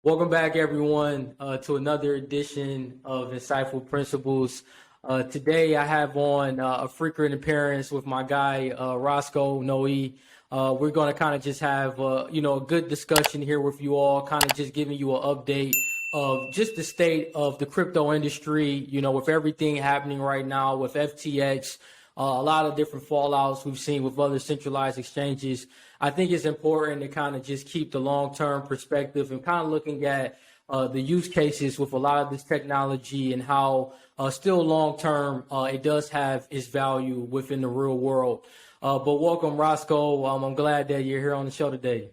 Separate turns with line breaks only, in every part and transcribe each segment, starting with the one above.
Welcome back, everyone, to another edition of Insightful Principles. Today, I have on a frequent appearance with my guy, Rosco No E. We're going to kind of just have, a good discussion here with you all, kind of just giving you an update of just the state of the crypto industry, with everything happening right now with FTX, a lot of different fallouts we've seen with other centralized exchanges. I think it's important to kind of just keep the long-term perspective and kind of looking at the use cases with a lot of this technology and how still long-term it does have its value within the real world. But welcome, Rosco. I'm glad that you're here on the show today.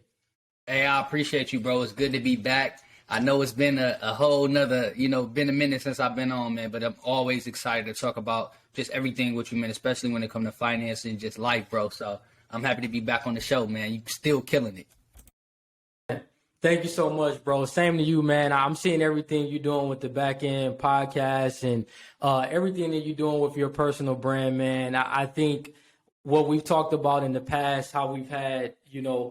Hey, I appreciate you, bro. It's good to be back. I know it's been a whole nother, been a minute since I've been on, man, but I'm always excited to talk about just everything with you, man, especially when it comes to finance and just life, bro. So I'm happy to be back on the show, man. You still killing it.
Thank you so much, bro. Same to you, man. I'm seeing everything you're doing with the back end podcast and everything that you're doing with your personal brand, man. I think what we've talked about in the past, how we've had,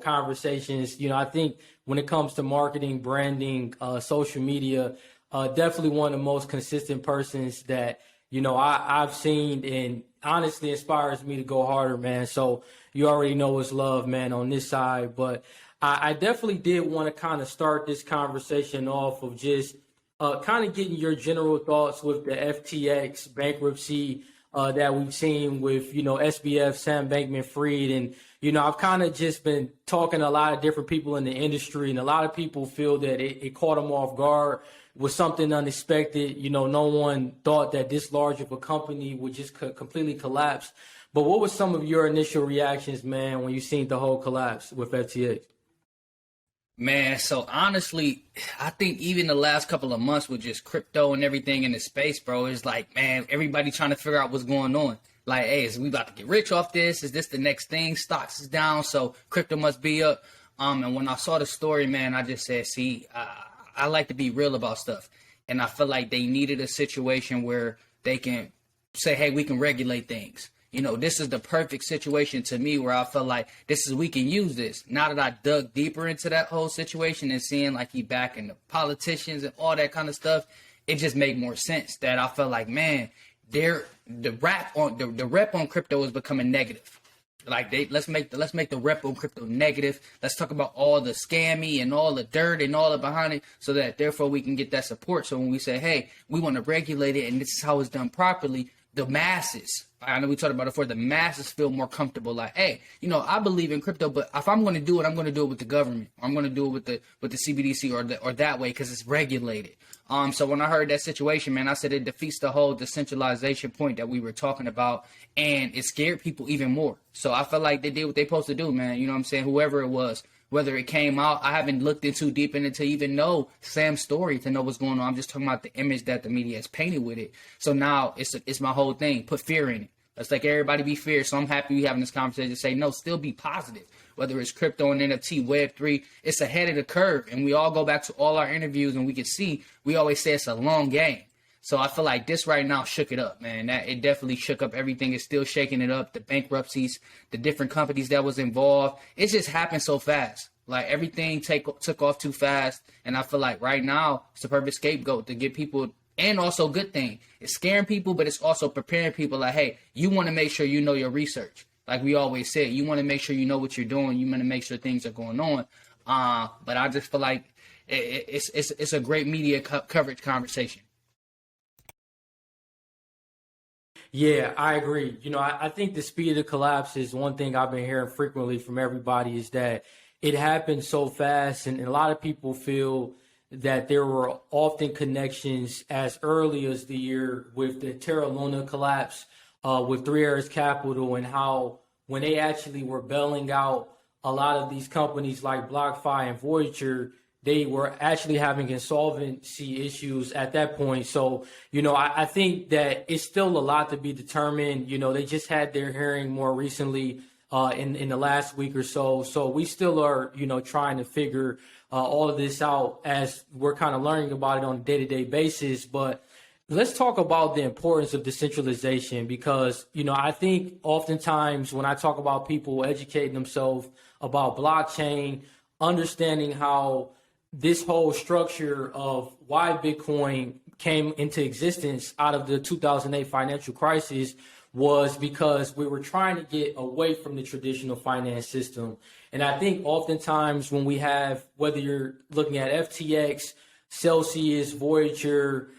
conversations, I think when it comes to marketing, branding, social media, definitely one of the most consistent persons that, I've seen and honestly inspires me to go harder, man. So you already know it's love, man, on this side. But I definitely did want to kind of start this conversation off of just kind of getting your general thoughts with the FTX bankruptcy that we've seen with, SBF, Sam Bankman-Fried. And, I've kind of just been talking to a lot of different people in the industry, and a lot of people feel that it caught them off guard, was something unexpected. No one thought that this large of a company would just completely collapse. But what were some of your initial reactions, man, when you seen the whole collapse with FTX?
Man, so honestly, I think even the last couple of months with just crypto and everything in the space, bro, it's like, man, everybody trying to figure out what's going on. Like, hey, is we about to get rich off this? Is this the next thing? Stocks is down, so crypto must be up. And when I saw the story, man, I just said, see, I like to be real about stuff. And I feel like they needed a situation where they can say, hey, we can regulate things. This is the perfect situation to me where I felt like we can use this. Now that I dug deeper into that whole situation and seeing like he backing the politicians and all that kind of stuff, it just made more sense that I felt like, man, the rep on crypto is becoming negative. Like let's make the rep on crypto negative. Let's talk about all the scammy and all the dirt and all the behind it, so that therefore we can get that support. So when we say, hey, we want to regulate it and this is how it's done properly, the masses, I know we talked about it before, the masses feel more comfortable. Like, hey, I believe in crypto, but if I'm going to do it, I'm going to do it with the government. I'm going to do it with the CBDC or that way because it's regulated. So when I heard that situation, man, I said it defeats the whole decentralization point that we were talking about, and it scared people even more. So I felt like they did what they supposed to do, man. You know what I'm saying? Whoever it was, whether it came out, I haven't looked too deep into to even know Sam's story to know what's going on. I'm just talking about the image that the media has painted with it. So now it's my whole thing. Put fear in it. Let's like everybody be fear. So I'm happy we having this conversation to say, no, still be positive. Whether it's crypto and NFT, Web3, it's ahead of the curve. And we all go back to all our interviews and we can see, we always say it's a long game. So I feel like this right now shook it up, man. It definitely shook up everything. It's still shaking it up. The bankruptcies, the different companies that was involved. It just happened so fast. Like everything took off too fast. And I feel like right now it's the perfect scapegoat to get people. And also good thing. It's scaring people, but it's also preparing people like, hey, you want to make sure you know your research. Like we always say, you want to make sure you know what you're doing. You want to make sure things are going on. But I just feel like it's a great media coverage conversation.
Yeah, I agree. I think the speed of the collapse is one thing I've been hearing frequently from everybody, is that it happened so fast, and a lot of people feel that there were often connections as early as the year with the Terra Luna collapse, with Three Arrows Capital, and how when they actually were bailing out a lot of these companies like BlockFi and Voyager, they were actually having insolvency issues at that point. So, I think that it's still a lot to be determined. They just had their hearing more recently in the last week or so. So we still are, trying to figure all of this out as we're kind of learning about it on a day-to-day basis. But let's talk about the importance of decentralization, because, I think oftentimes when I talk about people educating themselves about blockchain, understanding how this whole structure of why Bitcoin came into existence out of the 2008 financial crisis was because we were trying to get away from the traditional finance system. And I think oftentimes when we have, whether you're looking at FTX, Celsius, Voyager,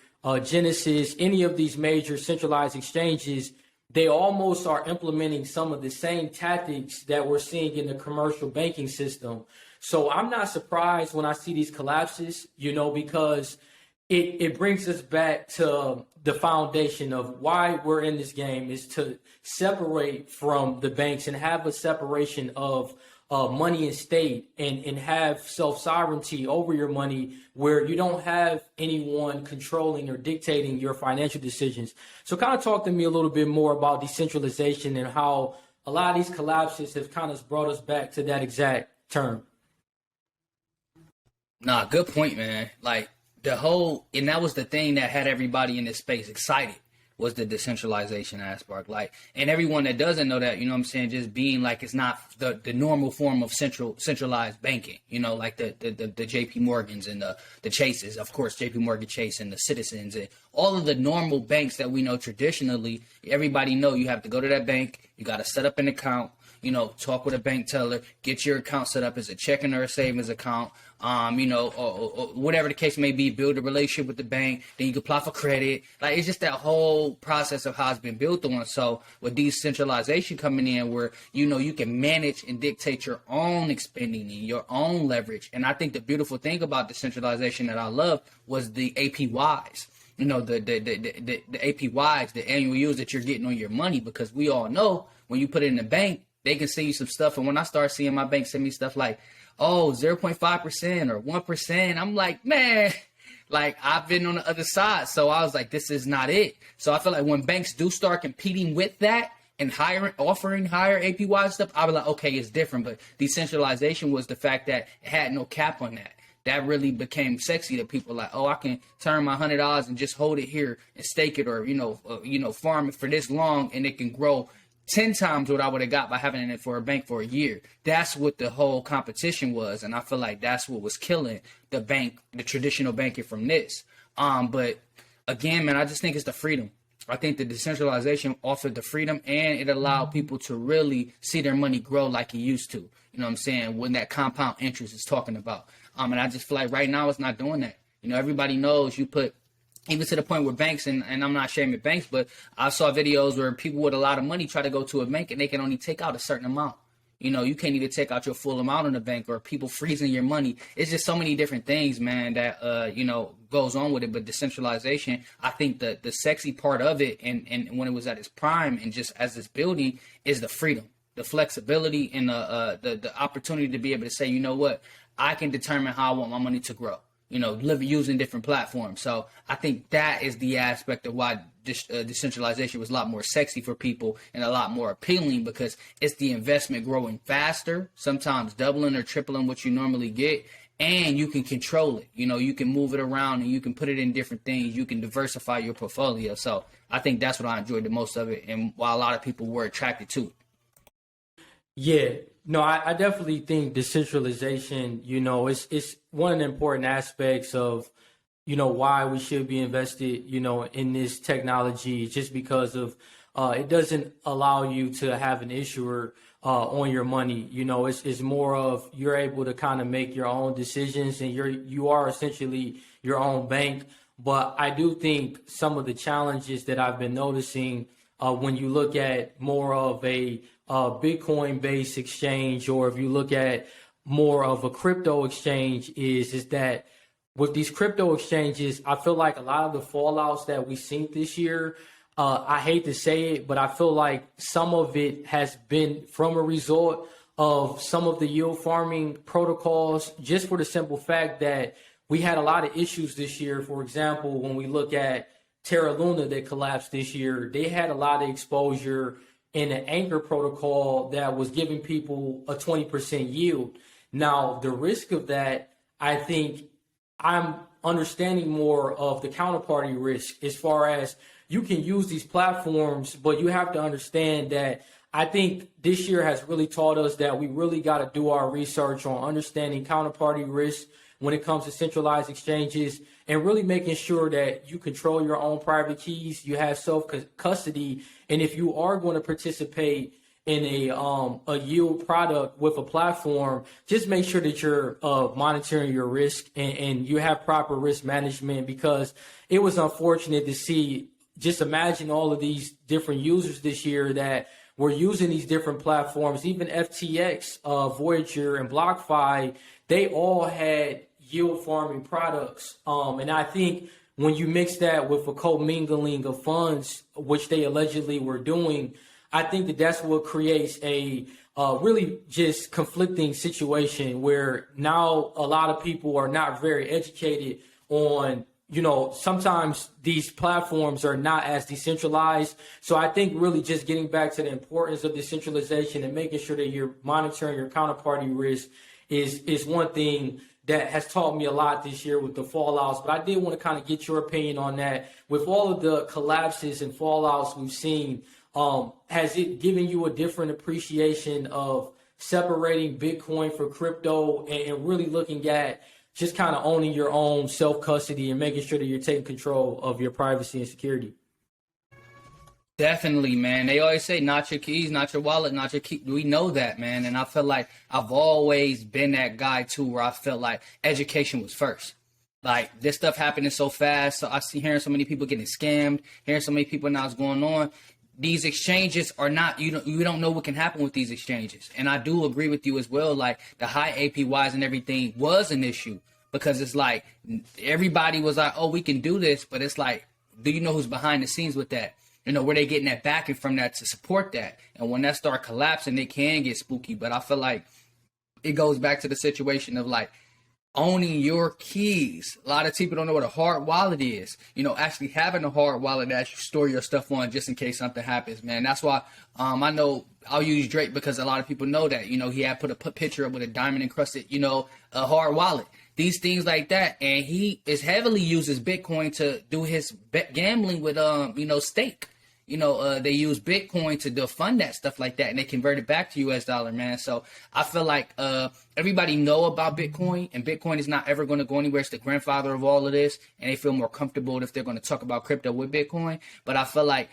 Genesis, any of these major centralized exchanges, they almost are implementing some of the same tactics that we're seeing in the commercial banking system. So I'm not surprised when I see these collapses, because it brings us back to the foundation of why we're in this game, is to separate from the banks and have a separation of money and state, and have self-sovereignty over your money, where you don't have anyone controlling or dictating your financial decisions. So kind of talk to me a little bit more about decentralization and how a lot of these collapses have kind of brought us back to that exact term.
Nah, good point, man. Like and that was the thing that had everybody in this space excited, was the decentralization aspect. Like, and everyone that doesn't know that, just being like, it's not the normal form of centralized banking, like the JP Morgans and the Chases, of course, JP Morgan Chase and the Citizens and all of the normal banks that we know traditionally. Everybody know you have to go to that bank, you got to set up an account, talk with a bank teller, get your account set up as a checking or a savings account, or whatever the case may be, build a relationship with the bank, then you can apply for credit. Like, it's just that whole process of how it's been built on. So with decentralization coming in, where, you can manage and dictate your own expending and your own leverage. And I think the beautiful thing about decentralization that I love was the APYs. The APYs, the annual yields that you're getting on your money, because we all know when you put it in the bank, they can send you some stuff. And when I start seeing my bank send me stuff like, 0.5% or 1%, I'm like, man, like, I've been on the other side. So I was like, this is not it. So I feel like when banks do start competing with that and offering higher APY stuff, I'll be like, okay, it's different. But decentralization was the fact that it had no cap on that. That really became sexy to people. Like, I can turn my $100 and just hold it here and stake it, or, farm it for this long, and it can grow 10 times what I would have got by having it for a bank for a year. That's what the whole competition was. And I feel like that's what was killing the traditional banking from this. But again, man, I just think it's the freedom. I think the decentralization offered the freedom, and it allowed people to really see their money grow like it used to. You know what I'm saying? When that compound interest is talking about. And I just feel like right now it's not doing that. Everybody knows you put, even to the point where banks, and I'm not shaming banks, but I saw videos where people with a lot of money try to go to a bank and they can only take out a certain amount. You can't even take out your full amount in the bank, or people freezing your money. It's just so many different things, man, that, goes on with it. But decentralization, I think the sexy part of it, and when it was at its prime and just as it's building, is the freedom, the flexibility, and the opportunity to be able to say, you know what, I can determine how I want my money to grow. Using different platforms. So I think that is the aspect of why decentralization was a lot more sexy for people and a lot more appealing, because it's the investment growing faster, sometimes doubling or tripling what you normally get, and you can control it. You can move it around and you can put it in different things. You can diversify your portfolio. So I think that's what I enjoyed the most of it, and why a lot of people were attracted to it.
Yeah, no, I definitely think decentralization, it's one of the important aspects of, why we should be invested, in this technology, just because of it doesn't allow you to have an issuer on your money. It's more of, you're able to kind of make your own decisions, and you are essentially your own bank. But I do think some of the challenges that I've been noticing when you look at more of a Bitcoin-based exchange, or if you look at more of a crypto exchange, is that with these crypto exchanges, I feel like a lot of the fallouts that we've seen this year, I hate to say it, but I feel like some of it has been from a result of some of the yield farming protocols, just for the simple fact that we had a lot of issues this year. For example, when we look at Terra Luna that collapsed this year, they had a lot of exposure in an anchor protocol that was giving people a 20% yield. Now, the risk of that, I think I'm understanding more of the counterparty risk, as far as you can use these platforms, but you have to understand that I think this year has really taught us that we really got to do our research on understanding counterparty risk, when it comes to centralized exchanges, and really making sure that you control your own private keys, you have self custody, and if you are going to participate in a yield product with a platform, just make sure that you're monitoring your risk, and you have proper risk management, because it was unfortunate to see. Just imagine all of these different users this year that were using these different platforms. Even FTX, Voyager, and BlockFi, they all had yield farming products. And I think when you mix that with a commingling of funds, which they allegedly were doing, I think that that's what creates a really just conflicting situation where now a lot of people are not very educated on, sometimes these platforms are not as decentralized. So I think really just getting back to the importance of decentralization and making sure that you're monitoring your counterparty risk is one thing that has taught me a lot this year with the fallouts. But I did want to kind of get your opinion on that. With all of the collapses and fallouts we've seen, has it given you a different appreciation of separating Bitcoin from crypto and really looking at just kind of owning your own self-custody and making sure that you're taking control of your privacy and security?
Definitely, man. They always say, not your keys, not your wallet, not your key. We know that, man. And I feel like I've always been that guy, too, where I felt like education was first. Like, this stuff happening so fast. So I see hearing so many people getting scammed, hearing so many people now what's going on. These exchanges are not, you don't know what can happen with these exchanges. And I do agree with you as well. Like, the high APYs and everything was an issue, because it's like everybody was like, oh, we can do this. But it's like, do you know who's behind the scenes with that? Where they getting that backing from that to support that? And when that start collapsing, it can get spooky. But I feel like it goes back to the situation of like owning your keys. A lot of people don't know what a hard wallet is. Actually having a hard wallet that you store your stuff on just in case something happens, man. That's why I know I'll use Drake, because a lot of people know that, he had put a picture up with a diamond encrusted, a hard wallet. These things like that. And he is heavily uses Bitcoin to do his gambling with, stake. They use Bitcoin to fund that stuff like that, and they convert it back to US dollar, man. So I feel like everybody know about Bitcoin, and Bitcoin is not ever going to go anywhere. It's the grandfather of all of this, and they feel more comfortable if they're going to talk about crypto with Bitcoin. But I feel like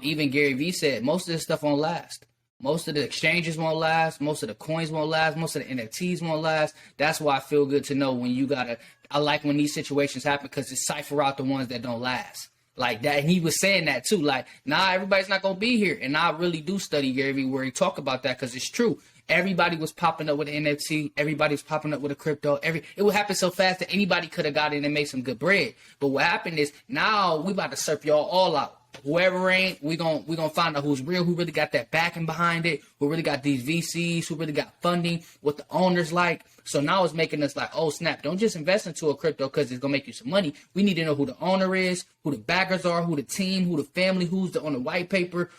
even Gary Vee said most of this stuff won't last. Most of the exchanges won't last. Most of the coins won't last. Most of the NFTs won't last. That's why I feel good to know when I like when these situations happen, because it cipher out the ones that don't last. Like that, and he was saying that too. Like, everybody's not gonna be here. And I really do study Gary Vee where he talk about that, because it's true. Everybody was popping up with an NFT. Everybody was popping up with a crypto. It would happen so fast that anybody could have got in and made some good bread. But what happened is now we about to surf y'all all out. Whoever ain't, we gonna find out who's real, who really got that backing behind it, who really got these VCs, who really got funding, what the owner's like. So now it's making us like, oh snap, don't just invest into a crypto because it's gonna make you some money. We need to know who the owner is, who the backers are, who the team, who the family, who's on the white paper.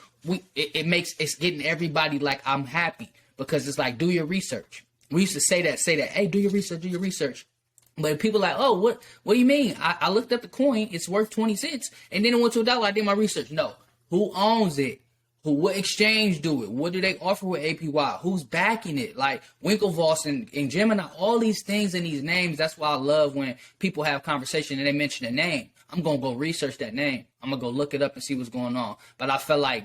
It's getting everybody like, I'm happy, because it's like, do your research. We used to say that, hey, do your research. But people like, oh, what do you mean? I looked up the coin, it's worth 20 cents, and then it went to $1. I did my research. No. Who owns it? What exchange do it? What do they offer with APY? Who's backing it? Like Winklevoss and Gemini, all these things and these names. That's why I love when people have conversation and they mention a name. I'm going to go research that name. I'm going to go look it up and see what's going on. But I felt like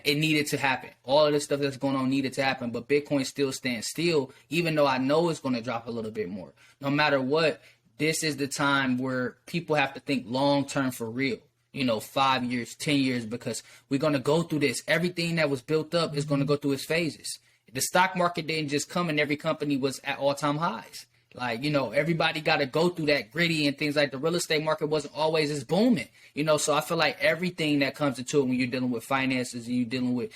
it needed to happen. All of this stuff that's going on needed to happen. But Bitcoin still stands still, even though I know it's going to drop a little bit more. No matter what, this is the time where people have to think long term for real. 5 years, 10 years, because we're going to go through this. Everything that was built up is going to go through its phases. The stock market didn't just come and every company was at all-time highs. Like, everybody got to go through that gritty and things. Like the real estate market wasn't always as booming, so I feel like everything that comes into it when you're dealing with finances and you're dealing with,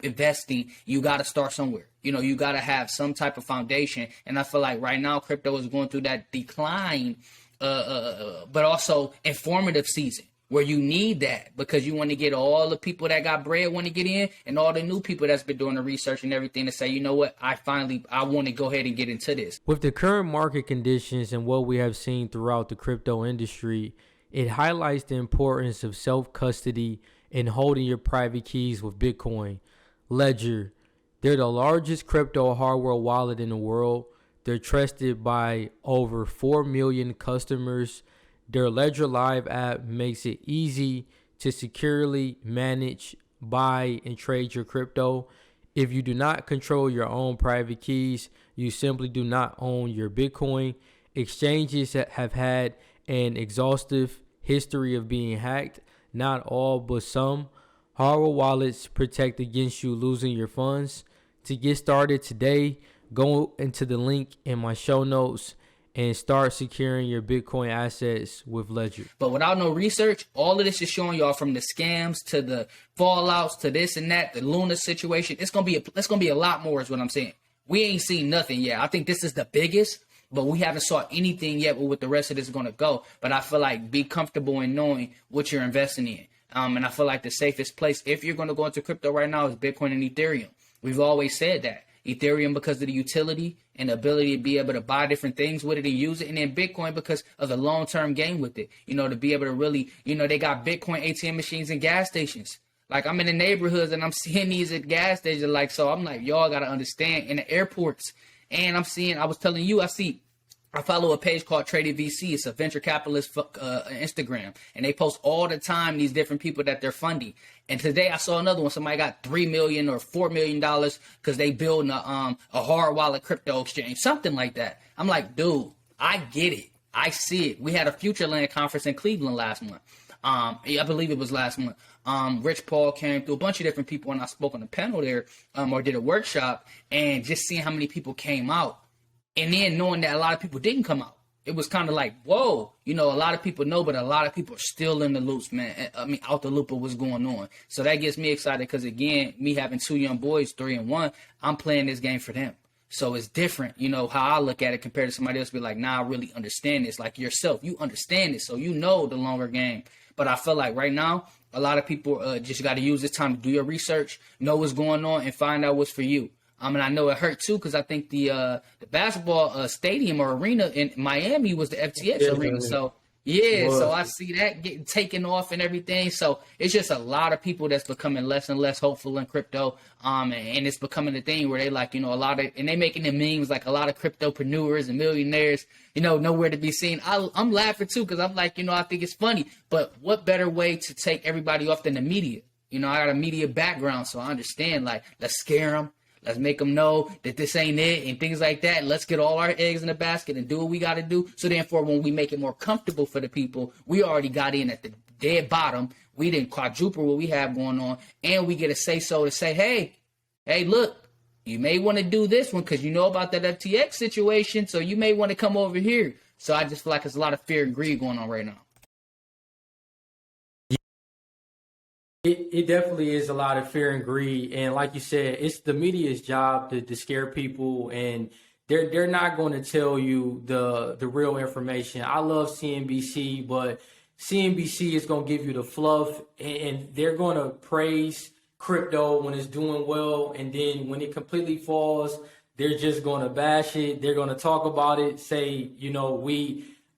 investing, you got to start somewhere. You got to have some type of foundation. And I feel like right now crypto is going through that decline, but also informative season, where you need that, because you want to get all the people that got bread want to get in, and all the new people that's been doing the research and everything to say, you know what, I want to go ahead and get into this.
With the current market conditions and what we have seen throughout the crypto industry, it highlights the importance of self-custody and holding your private keys with Bitcoin. Ledger, they're the largest crypto hardware wallet in the world. They're trusted by over 4 million customers. Their Ledger Live app makes it easy to securely manage, buy, and trade your crypto. If you do not control your own private keys, you simply do not own your Bitcoin. Exchanges that have had an exhaustive history of being hacked, not all, but some. Hardware wallets protect against you losing your funds. To get started today, go into the link in my show notes and start securing your Bitcoin assets with Ledger.
But without no research, all of this is showing y'all, from the scams to the fallouts to this and that, the Luna situation. It's gonna be a lot more, is what I'm saying. We ain't seen nothing yet. I think this is the biggest, but we haven't saw anything yet with what the rest of this is gonna go. But I feel like be comfortable in knowing what you're investing in. And I feel like the safest place, if you're gonna go into crypto right now, is Bitcoin and Ethereum. We've always said that. Ethereum because of the utility and the ability to be able to buy different things with it and use it. And then Bitcoin because of the long-term game with it. You know, to be able to really, you know, they got Bitcoin ATM machines in gas stations. Like, I'm in the neighborhoods and I'm seeing these at gas stations. Like, so I'm like, y'all got to understand, in the airports. And I'm seeing, I was telling you, I follow a page called Traded VC. It's a venture capitalist Instagram. And they post all the time these different people that they're funding. And today I saw another one. Somebody got $3 million or $4 million because they building a hard wallet crypto exchange, something like that. I'm like, dude, I get it. I see it. We had a Futureland conference in Cleveland last month. I believe it was last month. Rich Paul came through, a bunch of different people, and I spoke on a panel there, or did a workshop, and just seeing how many people came out. And then knowing that a lot of people didn't come out, it was kind of like, whoa, you know, a lot of people know, but a lot of people are still in the loops, man. I mean, out the loop of what's going on. So that gets me excited because, again, me having two young boys, 3 and 1, I'm playing this game for them. So it's different, you know, how I look at it compared to somebody else be like, nah, I really understand this. Like yourself, you understand it, so you know the longer game. But I feel like right now, a lot of people just got to use this time to do your research, know what's going on, and find out what's for you. And I know it hurt too, because I think the basketball stadium or arena in Miami was the FTX arena. So yeah, so I see that getting taken off and everything. So it's just a lot of people that's becoming less and less hopeful in crypto. And it's becoming a thing where they like, you know, and they making the memes like a lot of cryptopreneurs and millionaires, you know, nowhere to be seen. I'm laughing too, because I'm like, you know, I think it's funny. But what better way to take everybody off than the media? You know, I got a media background, so I understand. Like, let's scare them. Let's make them know that this ain't it and things like that. Let's get all our eggs in the basket and do what we got to do. So therefore, when we make it more comfortable for the people, we already got in at the dead bottom. We didn't quadruple what we have going on. And we get a say-so to say, hey, look, you may want to do this one because you know about that FTX situation. So you may want to come over here. So I just feel like there's a lot of fear and greed going on right now.
It definitely is a lot of fear and greed, and like you said, it's the media's job to scare people, and they're not going to tell you the real information. I love CNBC, but CNBC is going to give you the fluff, and they're going to praise crypto when it's doing well, and then when it completely falls, they're just going to bash it. They're going to talk about it, say, you know,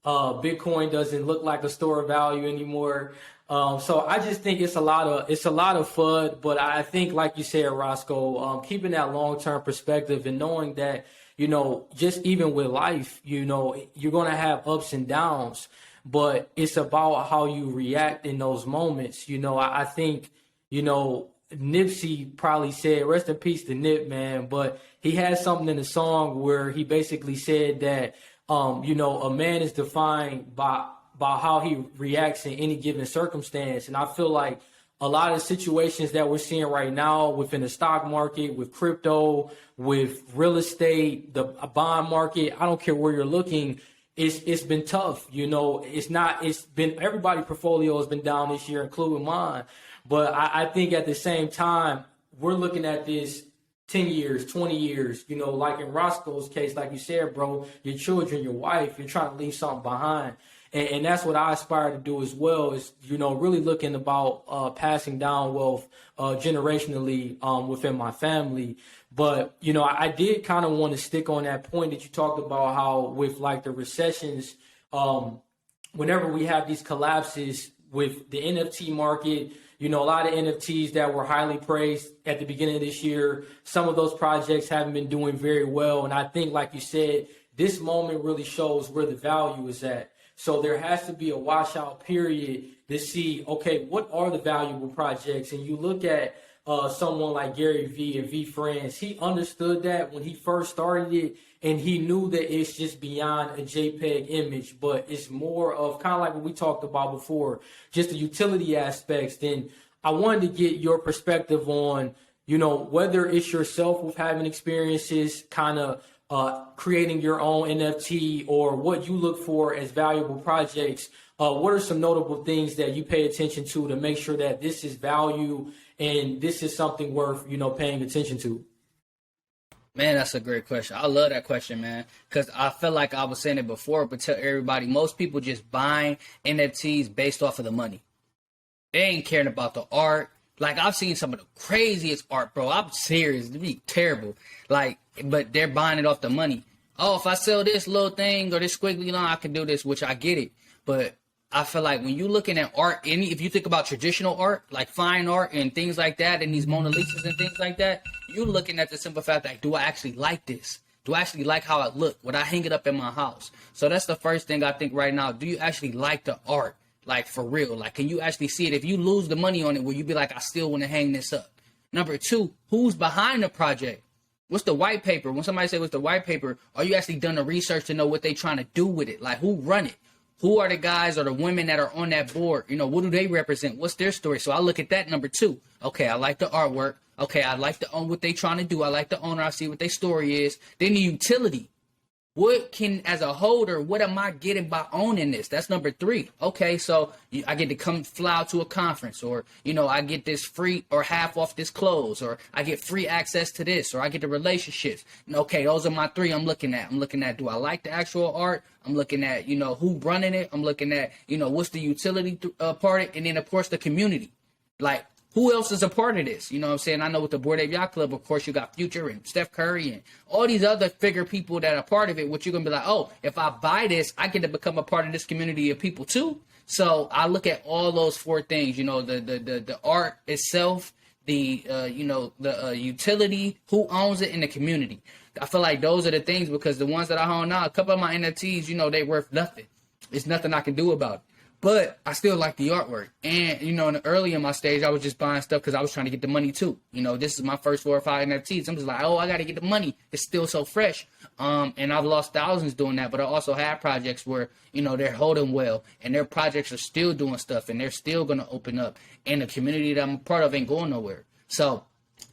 Bitcoin doesn't look like a store of value anymore. So I just think it's a lot of FUD, but I think, like you said, Rosco, keeping that long-term perspective and knowing that, you know, just even with life, you know, you're going to have ups and downs, but it's about how you react in those moments. You know, I think, you know, Nipsey probably said, rest in peace to Nip, man, but he had something in the song where he basically said that, you know, a man is defined by how he reacts in any given circumstance. And I feel like a lot of situations that we're seeing right now within the stock market, with crypto, with real estate, the bond market, I don't care where you're looking, it's been tough. You know, everybody's portfolio has been down this year, including mine. But I think at the same time, we're looking at this 10 years, 20 years, you know, like in Roscoe's case, like you said, bro, your children, your wife, you're trying to leave something behind. And that's what I aspire to do as well, is, you know, really looking about passing down wealth generationally within my family. But, you know, I did kind of want to stick on that point that you talked about, how with like the recessions, whenever we have these collapses with the NFT market, You know, a lot of NFTs that were highly praised at the beginning of this year, some of those projects haven't been doing very well. And I think, like you said, this moment really shows where the value is at. So there has to be a washout period to see, okay, what are the valuable projects? And you look at someone like Gary Vee and V Friends, he understood that when he first started it, and he knew that it's just beyond a JPEG image, but it's more of kind of like what we talked about before, just the utility aspects. Then I wanted to get your perspective on, you know, whether it's yourself with having experiences, kind of creating your own NFT, or what you look for as valuable projects. What are some notable things that you pay attention to make sure that this is value and this is something worth, you know, paying attention to?
Man, that's a great question. I love that question, man, because I feel like I was saying it before, but tell everybody, most people just buying NFTs based off of the money. They ain't caring about the art. Like, I've seen some of the craziest art, bro. I'm serious. It'd be terrible. Like, but they're buying it off the money. Oh, if I sell this little thing or this squiggly line, I can do this, which I get it. But I feel like when you're looking at art, if you think about traditional art, like fine art and things like that, and these Mona Lisas and things like that, you're looking at the simple fact that, do I actually like this? Do I actually like how it look? Would I hang it up in my house? So that's the first thing I think right now. Do you actually like the art? Like, for real? Like, can you actually see it? If you lose the money on it, will you be like, I still want to hang this up? Number two, who's behind the project? What's the white paper? When somebody say what's the white paper, are you actually done the research to know what they trying to do with it? Like, who run it? Who are the guys or the women that are on that board? You know, what do they represent? What's their story? So I look at that. Number two. Okay, I like the artwork. Okay, I like to own what they trying to do. I like the owner. I see what their story is. Then the utility. What can, as a holder, what am I getting by owning this? That's number three. Okay, so I get to come fly out to a conference, or, you know, I get this free or half off this clothes, or I get free access to this, or I get the relationships. Okay, those are my three I'm looking at. I'm looking at, do I like the actual art? I'm looking at, you know, who running it? I'm looking at, you know, what's the utility part of it? And then, of course, the community. Like, who else is a part of this? You know what I'm saying? I know with the Bored Ape Yacht Club, of course, you got Future and Steph Curry and all these other figure people that are part of it, which you're going to be like, oh, if I buy this, I get to become a part of this community of people too. So I look at all those four things, you know, the art itself, the, you know, the utility, who owns it, and the community. I feel like those are the things, because the ones that I own now, a couple of my NFTs, you know, they worth nothing. There's nothing I can do about it. But I still like the artwork. And, you know, early in my stage, I was just buying stuff because I was trying to get the money too. You know, this is my first 4 or 5 NFTs. I'm just like, oh, I got to get the money. It's still so fresh. And I've lost thousands doing that. But I also have projects where, you know, they're holding well. And their projects are still doing stuff. And they're still going to open up. And the community that I'm a part of ain't going nowhere. So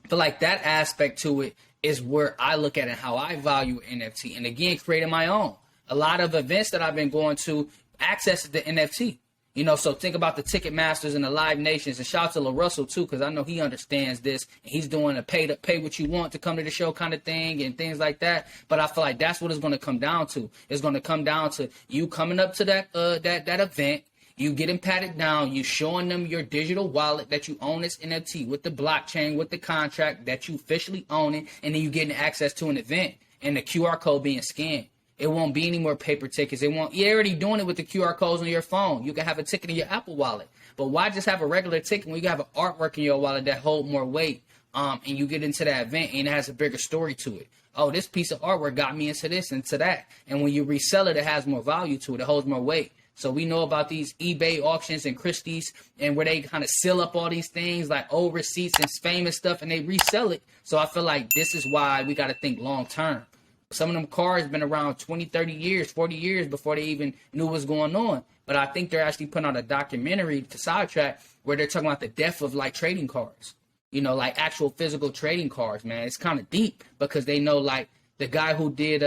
I feel like that aspect to it is where I look at it, how I value NFT. And again, creating my own. A lot of events that I've been going to, access to the NFT. You know, so think about the Ticketmasters and the Live Nations, and shout out to Russell too, because I know he understands this, and he's doing a pay what you want to come to the show kind of thing and things like that. But I feel like that's what it's going to come down to. It's going to come down to you coming up to that event, you getting patted down, you showing them your digital wallet that you own this NFT with the blockchain, with the contract that you officially own it, and then you getting access to an event and the QR code being scanned. It won't be any more paper tickets. You're already doing it with the QR codes on your phone. You can have a ticket in your Apple Wallet. But why just have a regular ticket when you can have an artwork in your wallet that hold more weight? And you get into that event and it has a bigger story to it. Oh, this piece of artwork got me into this and to that. And when you resell it, it has more value to it. It holds more weight. So we know about these eBay auctions and Christie's, and where they kind of seal up all these things like old receipts and famous stuff, and they resell it. So I feel like this is why we got to think long term. Some of them cars been around 20, 30 years, 40 years before they even knew what's going on. But I think they're actually putting out a documentary to sidetrack where they're talking about the death of like trading cards. You know, like actual physical trading cards, man. It's kind of deep because they know like the guy who did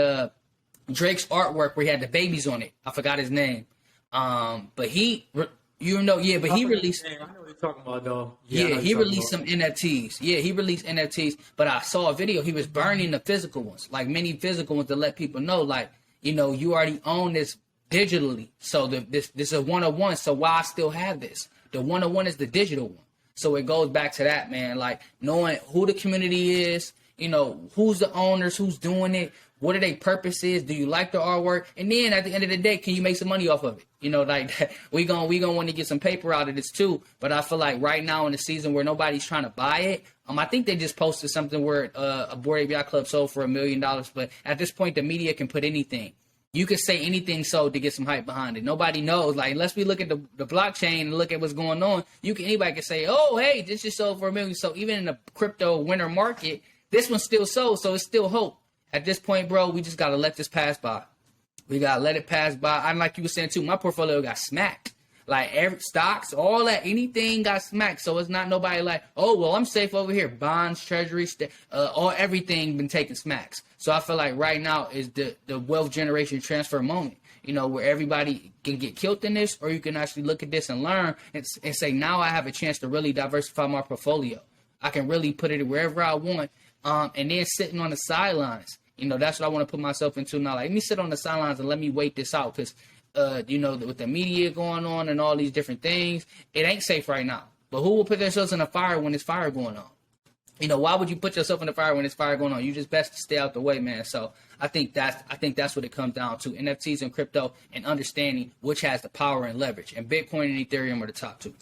Drake's artwork where he had the babies on it. I forgot his name. But he... You know, yeah, but he released.
I know what you're talking about, though.
Yeah, he released some NFTs. Yeah, he released NFTs. But I saw a video. He was burning the physical ones, like many physical ones, to let people know, like, you know, you already own this digitally. So this is a 101. So why I still have this? The 101 is the digital one. So it goes back to that, man. Like knowing who the community is, you know, who's the owners, who's doing it, What are their purposes? Do you like the artwork? And then at the end of the day, can you make some money off of it? You know, like we gonna want to get some paper out of this too. But I feel like right now in the season where nobody's trying to buy it, I think they just posted something where a Bored Ape Yacht Club sold for $1 million. But at this point, the media can put anything. You can say anything sold to get some hype behind it. Nobody knows. Like, unless we look at the blockchain and look at what's going on, anybody can say, oh, hey, this just sold for $1 million. So even in the crypto winter market, this one still sold. So it's still hope. At this point, bro, we just got to let this pass by. We got to let it pass by. I'm like you were saying, too, my portfolio got smacked. Like, every stocks, all that, anything got smacked. So it's not nobody like, oh, well, I'm safe over here. Bonds, treasuries, everything been taking smacks. So I feel like right now is the wealth generation transfer moment, you know, where everybody can get killed in this, or you can actually look at this and learn and say, now I have a chance to really diversify my portfolio. I can really put it wherever I want. And then sitting on the sidelines, you know, that's what I want to put myself into now. Like, let me sit on the sidelines and let me wait this out, because you know, with the media going on and all these different things, it ain't safe right now. But who will put themselves in a fire when there's fire going on? You know, why would you put yourself in the fire when there's fire going on? You just best to stay out the way, man. So I think that's what it comes down to. NFTs and crypto, and understanding which has the power and leverage. And Bitcoin and Ethereum are the top two.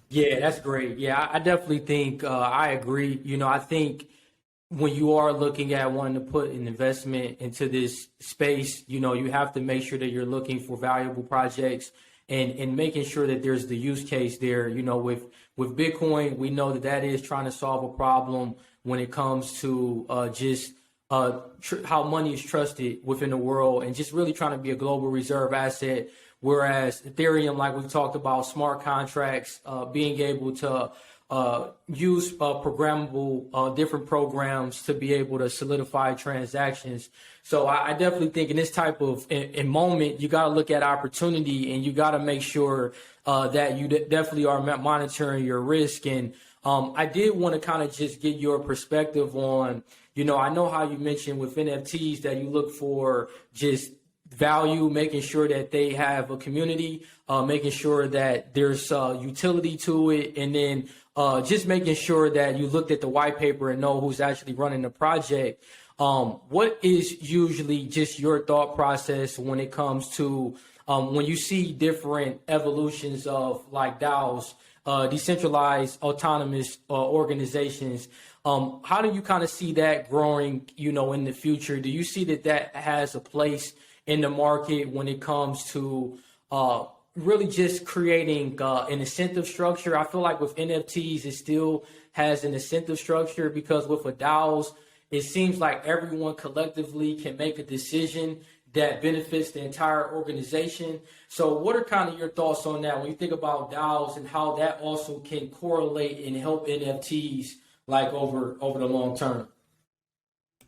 Yeah, that's great. Yeah, I definitely think I agree. You know, I think when you are looking at wanting to put an investment into this space, you know, you have to make sure that you're looking for valuable projects and making sure that there's the use case there. You know, with Bitcoin, we know that is trying to solve a problem when it comes to how money is trusted within the world, and just really trying to be a global reserve asset. Whereas Ethereum, like we've talked about, smart contracts, being able to use programmable different programs to be able to solidify transactions. So I definitely think in this type of in moment, you got to look at opportunity, and you got to make sure that you definitely are monitoring your risk. And I did want to kind of just get your perspective on, you know, I know how you mentioned with NFTs that you look for just value, making sure that they have a community, making sure that there's utility to it, and then just making sure that you looked at the white paper and know who's actually running the project. What is usually just your thought process when it comes to when you see different evolutions of like DAOs, decentralized autonomous organizations? How do you kind of see that growing, you know, in the future? Do you see that has a place in the market when it comes to really just creating an incentive structure? I feel like with NFTs, it still has an incentive structure, because with a DAOs, it seems like everyone collectively can make a decision that benefits the entire organization. So what are kind of your thoughts on that when you think about DAOs and how that also can correlate and help NFTs like over the long term?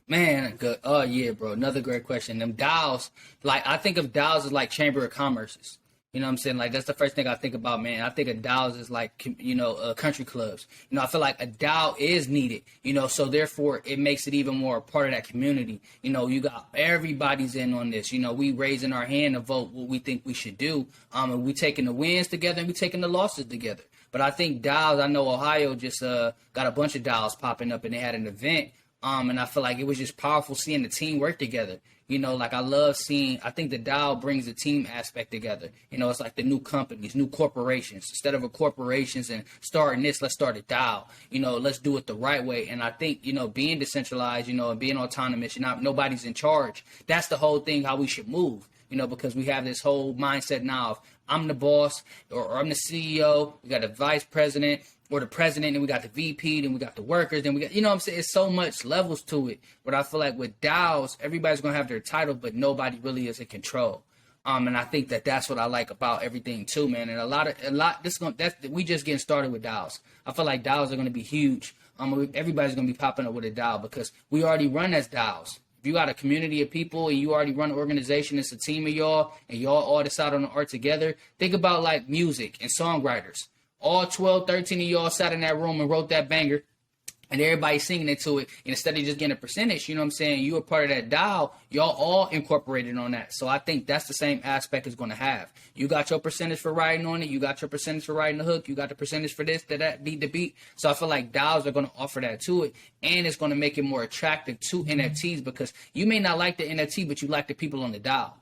Man, good. Oh yeah, bro. Another great question. Them DAOs, like, I think of DAOs as like Chamber of Commerces. You know what I'm saying? Like, that's the first thing I think about, man. I think of DAOs as like, you know, country clubs. You know, I feel like a DAO is needed, you know, so therefore it makes it even more a part of that community. You know, you got everybody's in on this. You know, we raising our hand to vote what we think we should do. And we taking the wins together and we taking the losses together. But I think DAOs, I know Ohio just got a bunch of DAOs popping up, and they had an event. And I feel like it was just powerful seeing the team work together. You know, like, I love seeing, I think the DAO brings the team aspect together. You know, it's like the new companies, new corporations. Instead of a corporations and starting this, let's start a DAO. You know, let's do it the right way. And I think, you know, being decentralized, you know, and being autonomous, nobody's in charge. That's the whole thing, how we should move. You know, because we have this whole mindset now of I'm the boss, or I'm the CEO, we got a vice president, or the president, and we got the VP, then we got the workers, then we got, you know what I'm saying? It's so much levels to it. But I feel like with DAOs, everybody's going to have their title, but nobody really is in control. And I think that's what I like about everything too, man. And we just getting started with DAOs. I feel like DAOs are going to be huge. Everybody's going to be popping up with a DAO, because we already run as DAOs. If you got a community of people and you already run an organization, it's a team of y'all, and y'all all decide on the art together. Think about like music and songwriters. All 12, 13 of y'all sat in that room and wrote that banger. and everybody's singing into it, and instead of just getting a percentage, you know what I'm saying, you are part of that DAO, y'all all incorporated on that. So I think that's the same aspect it's going to have. You got your percentage for writing on it, you got your percentage for writing the hook, you got the percentage for this, that, beat the beat. So I feel like DAOs are going to offer that to it, and it's going to make it more attractive to NFTs, because you may not like the NFT, but you like the people on the DAO.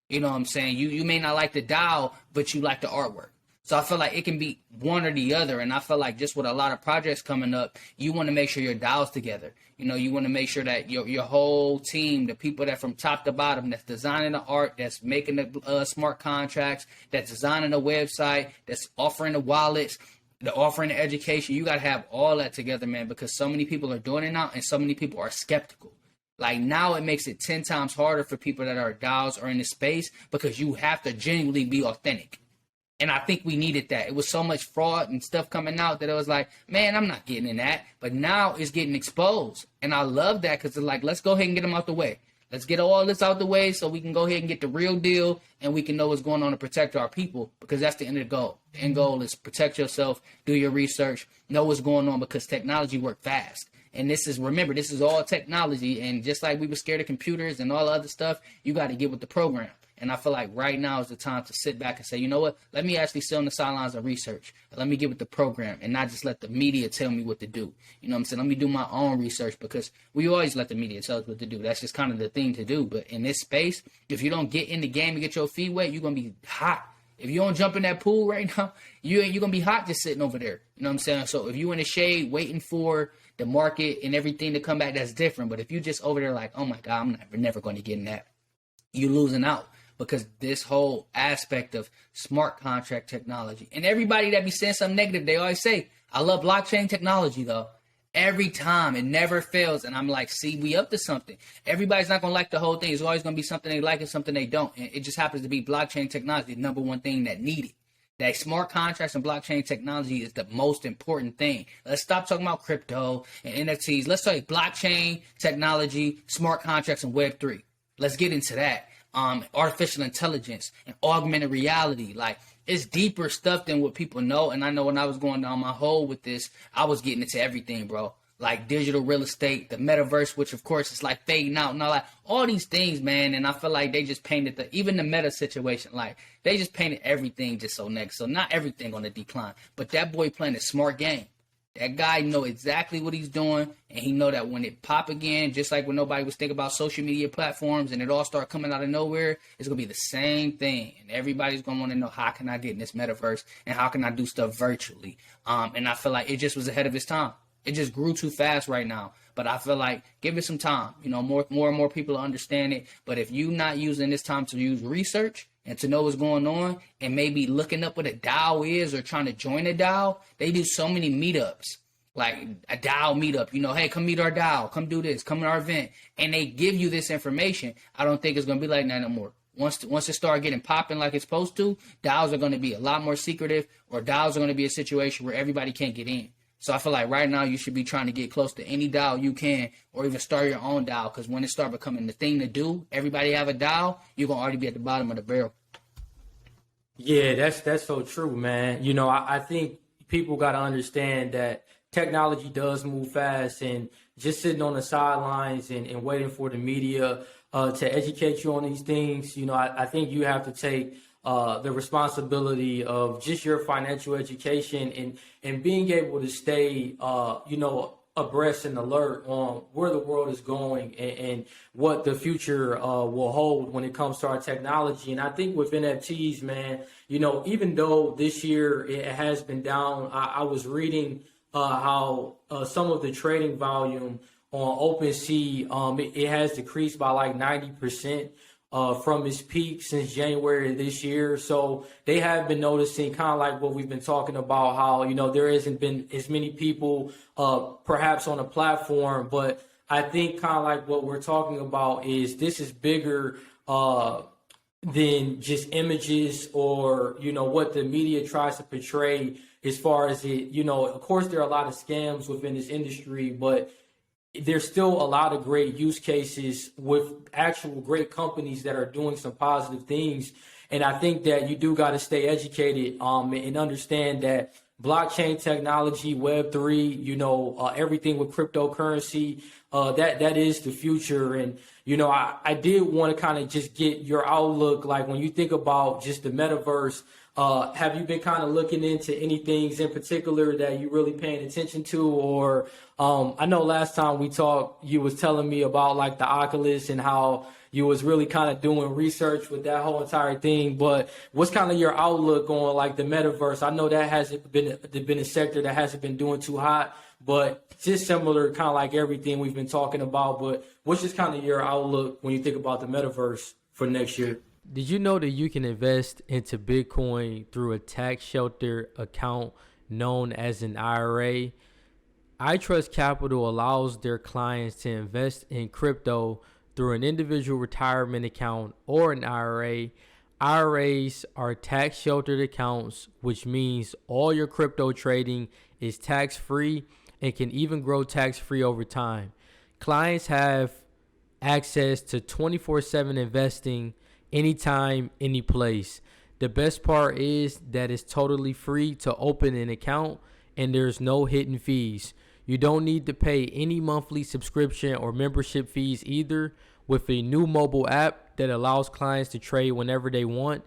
You know what I'm saying? You may not like the DAO, but you like the artwork. So I feel like it can be one or the other. And I feel like just with a lot of projects coming up, you want to make sure your DAO's together. You know, you want to make sure that your whole team, the people that from top to bottom, that's designing the art, that's making the smart contracts, that's designing the website, that's offering the wallets, the offering the education, you got to have all that together, man, because so many people are doing it now and so many people are skeptical. Like now it makes it 10 times harder for people that are DAOs or in this space, because you have to genuinely be authentic. And I think we needed that. It was so much fraud and stuff coming out that it was like, man, I'm not getting in that. But now it's getting exposed. And I love that, because it's like, let's go ahead and get them out the way. Let's get all this out the way so we can go ahead and get the real deal, and we can know what's going on to protect our people, because that's the end of the goal. The end goal is protect yourself, do your research, know what's going on, because technology works fast. And remember, this is all technology. And just like we were scared of computers and all the other stuff, you got to get with the program. And I feel like right now is the time to sit back and say, you know what, let me actually sit on the sidelines and research. Let me get with the program and not just let the media tell me what to do. You know what I'm saying? Let me do my own research, because we always let the media tell us what to do. That's just kind of the thing to do. But in this space, if you don't get in the game and get your feet wet, you're going to be hot. If you don't jump in that pool right now, you're going to be hot just sitting over there. You know what I'm saying? So if you in the shade waiting for the market and everything to come back, that's different. But if you just over there like, oh my God, I'm never going to get in that, you're losing out. Because this whole aspect of smart contract technology, and everybody that be saying something negative, they always say, I love blockchain technology though. Every time, it never fails. And I'm like, see, we up to something. Everybody's not going to like the whole thing. There's always going to be something they like and something they don't. And it just happens to be blockchain technology, the number one thing that needed. That smart contracts and blockchain technology is the most important thing. Let's stop talking about crypto and NFTs. Let's talk blockchain technology, smart contracts, and Web3. Let's get into that. Artificial intelligence and augmented reality. Like, it's deeper stuff than what people know. And I know when I was going down my hole with this, I was getting into everything, bro. Like digital real estate, the metaverse, which of course is like fading out and all these things, man. And I feel like they just painted even the meta situation, like they just painted everything just so negative. So not everything on the decline, but that boy playing a smart game. That guy know exactly what he's doing, and he know that when it pop again, just like when nobody was thinking about social media platforms and it all start coming out of nowhere, it's going to be the same thing. And everybody's going to want to know, how can I get in this metaverse and how can I do stuff virtually? And I feel like it just was ahead of its time. It just grew too fast right now. But I feel like give it some time. You know, more and more people understand it. But if you're not using this time to use research and to know what's going on, and maybe looking up what a DAO is or trying to join a DAO, they do so many meetups, like a DAO meetup. You know, hey, come meet our DAO, come do this, come to our event, and they give you this information. I don't think it's gonna be like that no more. Once it start getting popping like it's supposed to, DAOs are gonna be a lot more secretive, or DAOs are gonna be a situation where everybody can't get in. So I feel like right now you should be trying to get close to any DAO you can, or even start your own DAO, because when it start becoming the thing to do, everybody have a DAO, you're going to already be at the bottom of the barrel.
Yeah, that's so true, man. You know, I think people got to understand that technology does move fast, and just sitting on the sidelines and waiting for the media to educate you on these things, you know, I think you have to take the responsibility of just your financial education and being able to stay, you know, abreast and alert on where the world is going and what the future will hold when it comes to our technology. And I think with NFTs, man, you know, even though this year it has been down, I was reading how some of the trading volume on OpenSea, it has decreased by like 90%. From its peak since January of this year. So they have been noticing, kind of like what we've been talking about, how, you know, there hasn't been as many people perhaps on the platform. But I think kind of like what we're talking about is this is bigger than just images or, you know, what the media tries to portray as far as it, you know, of course, there are a lot of scams within this industry, but there's still a lot of great use cases with actual great companies that are doing some positive things. And I think that you do got to stay educated and understand that blockchain technology, Web3, everything with cryptocurrency, that is the future. And, I did want to kind of just get your outlook. Like when you think about just the metaverse, have you been kind of looking into any things in particular that you really paying attention to? Or I know last time we talked, you was telling me about like the Oculus and how you was really kind of doing research with that whole entire thing. But what's kind of your outlook on like the metaverse? I know that hasn't been a sector that hasn't been doing too hot, but just similar, kind of like everything we've been talking about. But what's just kind of your outlook when you think about the metaverse for next year? Did you know that you can invest into Bitcoin through a tax shelter account known as an IRA? iTrust Capital allows their clients to invest in crypto through an individual retirement account or an IRA. IRAs are tax sheltered accounts, which means all your crypto trading is tax free and can even grow tax free over time. Clients have access to 24/7 investing anytime, any place. The best part is that it's totally free to open an account and there's no hidden fees. You don't need to pay any monthly subscription or membership fees either. With a new mobile app that allows clients to trade whenever they want,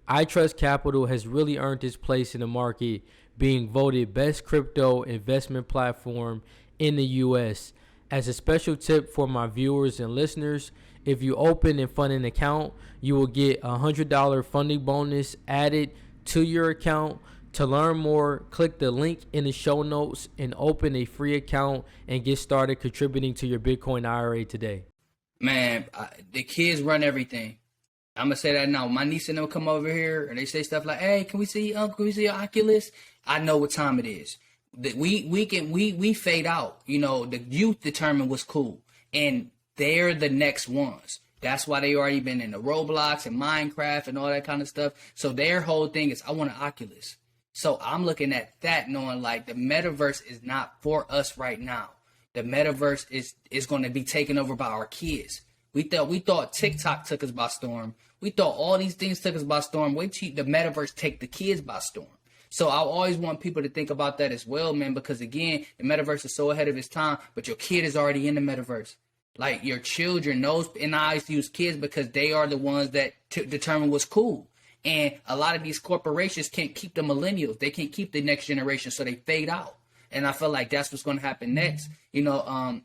iTrust Capital has really earned its place in the market, being voted best crypto investment platform in the US. As a special tip for my viewers and listeners, if you open and fund an account, you will get a $100 funding bonus added to your account. To learn more, click the link in the show notes and open a free account and get started contributing to your Bitcoin IRA today.
Man, the kids run everything. I'm gonna say that now. My niece and them come over here and they say stuff like, "Hey, can we see Can we see your Oculus?" I know what time it is. That we fade out. The youth determine what's cool, and they're the next ones. That's why they already been in the Roblox and Minecraft and all that kind of stuff. So their whole thing is, I want an Oculus. So I'm looking at that, knowing like the metaverse is not for us right now. The metaverse is going to be taken over by our kids. We thought TikTok took us by storm. We thought all these things took us by storm. Wait till the metaverse take the kids by storm. So I always want people to think about that as well, man, because again, the metaverse is so ahead of its time, but your kid is already in the metaverse. Like your children knows, and I always use kids because they are the ones that determine what's cool. And a lot of these corporations can't keep the millennials. They can't keep the next generation, so they fade out. And I feel like that's what's going to happen next. The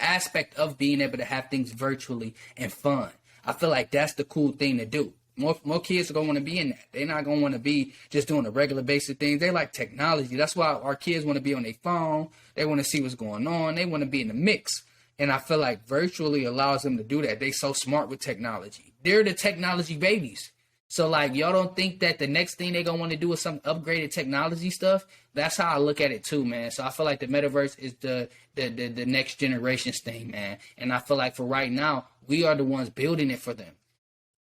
aspect of being able to have things virtually and fun. I feel like that's the cool thing to do. More kids are going to want to be in that. They're not going to want to be just doing the regular basic things. They like technology. That's why our kids want to be on their phone. They want to see what's going on. They want to be in the mix. And I feel like virtually allows them to do that. They so smart with technology. They're the technology babies. So like, y'all don't think that the next thing they're going to want to do is some upgraded technology stuff? That's how I look at it too, man. So I feel like the metaverse is the next generation's thing, man. And I feel like for right now, we are the ones building it for them.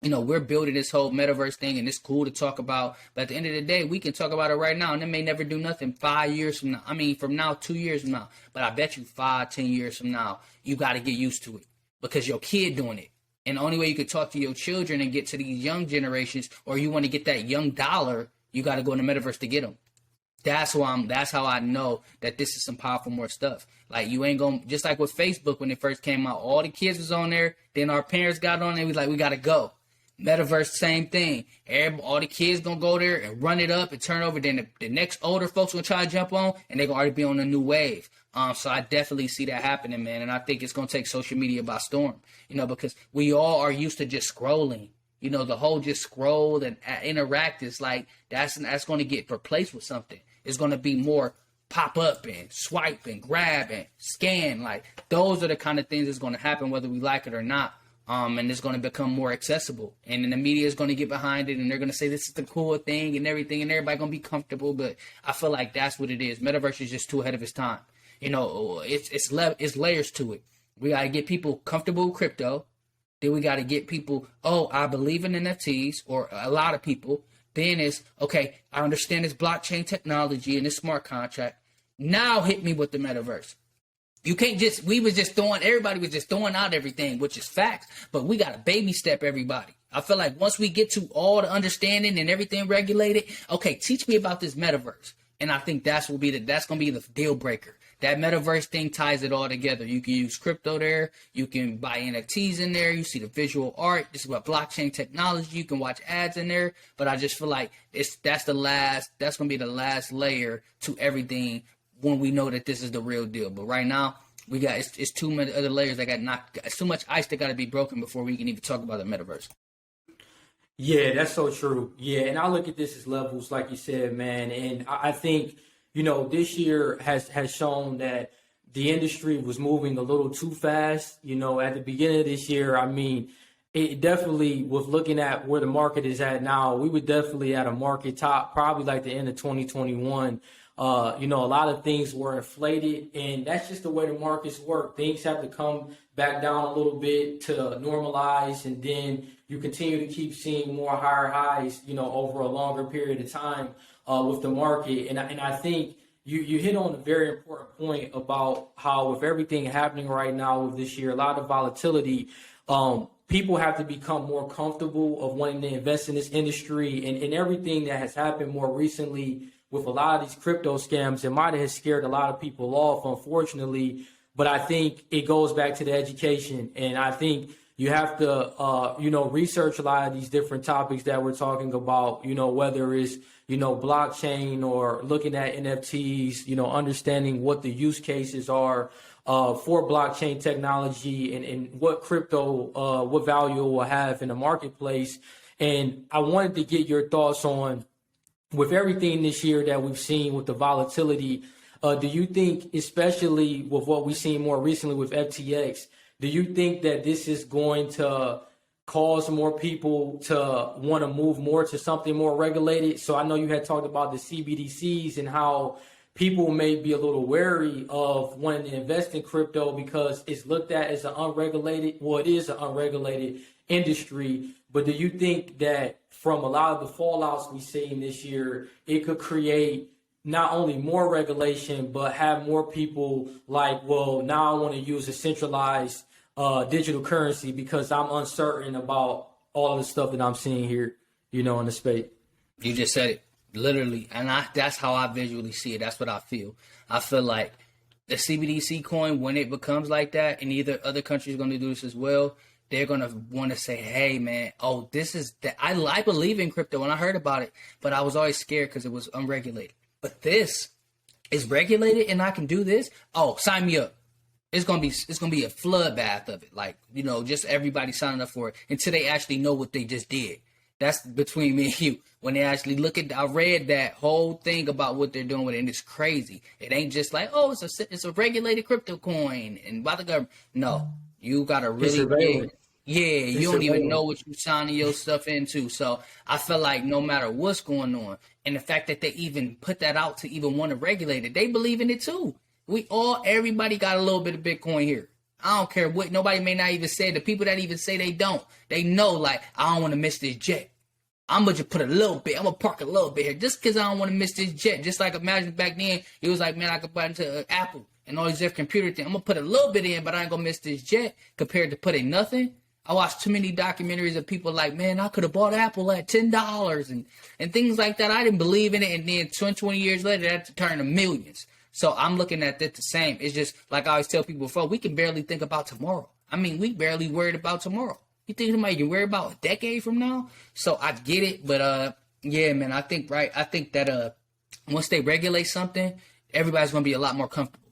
We're building this whole metaverse thing, and it's cool to talk about. But at the end of the day, we can talk about it right now, and it may never do nothing 5 years from now. I mean, from now, 2 years from now. But I bet you 5, 10 years from now, you got to get used to it because your kid doing it. And the only way you can talk to your children and get to these young generations, or you want to get that young dollar, you got to go in the metaverse to get them. That's how I know that this is some powerful more stuff. Like you ain't going, just like with Facebook when it first came out, all the kids was on there. Then our parents got on there. We was like, we got to go. Metaverse, same thing. All the kids gonna go there and run it up and turn over. Then the next older folks gonna try to jump on, and they gonna already be on a new wave. So I definitely see that happening, man. And I think it's gonna take social media by storm. Because we all are used to just scrolling. The whole just scroll and interact is like that's gonna get replaced with something. It's gonna be more pop up and swipe and grab and scan. Like those are the kind of things that's gonna happen whether we like it or not. And it's going to become more accessible, and then the media is going to get behind it, and they're going to say this is the cool thing and everything, and everybody going to be comfortable. But I feel like that's what it is. Metaverse is just too ahead of its time. It's layers to it. We got to get people comfortable with crypto. Then we got to get people, I believe in NFTs, or a lot of people. Then it's, okay, I understand this blockchain technology and this smart contract. Now hit me with the metaverse. You can't everybody was just throwing out everything, which is facts, but we got to baby step everybody. I feel like once we get to all the understanding and everything regulated, okay, teach me about this metaverse. And I think that's gonna be the deal breaker. That metaverse thing ties it all together. You can use crypto there. You can buy NFTs in there. You see the visual art. This is what blockchain technology. You can watch ads in there. But I just feel like that's gonna be the last layer to everything when we know that this is the real deal. But right now, it's too many other layers that got knocked. It's too much ice that got to be broken before we can even talk about the metaverse.
Yeah, that's so true. Yeah, and I look at this as levels, like you said, man. And I think, this year has shown that the industry was moving a little too fast. At the beginning of this year, I mean, it definitely, with looking at where the market is at now, we were definitely at a market top, probably like the end of 2021. A lot of things were inflated, and that's just the way the markets work. Things have to come back down a little bit to normalize, and then you continue to keep seeing more higher highs, over a longer period of time with the market. And I think you hit on a very important point about how, with everything happening right now with this year, a lot of volatility, people have to become more comfortable of wanting to invest in this industry, and everything that has happened more recently with a lot of these crypto scams. It might have scared a lot of people off, unfortunately, but I think it goes back to the education. And I think you have to, research a lot of these different topics that we're talking about, whether it's, blockchain or looking at NFTs, understanding what the use cases are for blockchain technology, and what crypto, what value it will have in the marketplace. And I wanted to get your thoughts on, with everything this year that we've seen with the volatility, do you think, especially with what we've seen more recently with FTX, do you think that this is going to cause more people to want to move more to something more regulated? So I know you had talked about the CBDCs and how people may be a little wary of wanting to invest in crypto because it's looked at as it is an unregulated industry. But do you think that from a lot of the fallouts we've seen this year, it could create not only more regulation, but have more people like, well, now I want to use a centralized digital currency because I'm uncertain about all of the stuff that I'm seeing here, in the space?
You just said it, literally. And that's how I visually see it. That's what I feel. I feel like the CBDC coin, when it becomes like that, and either other countries are going to do this as well, they're going to want to say, hey, man, this is that. I believe in crypto when I heard about it, but I was always scared because it was unregulated. But this is regulated and I can do this. Oh, sign me up. It's gonna be a floodbath of it. Like, just everybody signing up for it until they actually know what they just did. That's between me and you. When they actually I read that whole thing about what they're doing with it, and it's crazy. It ain't just like, it's a regulated crypto coin and by the government. No, you gotta really you don't even know what you're signing your stuff into. So I feel like no matter what's going on, and the fact that they even put that out to even want to regulate it, they believe in it too. Everybody got a little bit of Bitcoin here. I don't care what, nobody may not even say, the people that even say they don't, they know, like, I don't want to miss this jet. I'm going to just put a little bit, I'm going to park a little bit here just because I don't want to miss this jet. Just like imagine back then, it was like, man, I could buy into Apple and all these different computer things. I'm going to put a little bit in, but I ain't going to miss this jet compared to putting nothing. I watched too many documentaries of people like, man, I could have bought Apple at $10 and things like that. I didn't believe in it. And then 20 years later, that turned to millions. So I'm looking at it the same. It's just like I always tell people before, we can barely think about tomorrow. I mean, we barely worried about tomorrow. You think somebody can worry about a decade from now? So I get it. But yeah, man, I think that once they regulate something, everybody's going to be a lot more comfortable.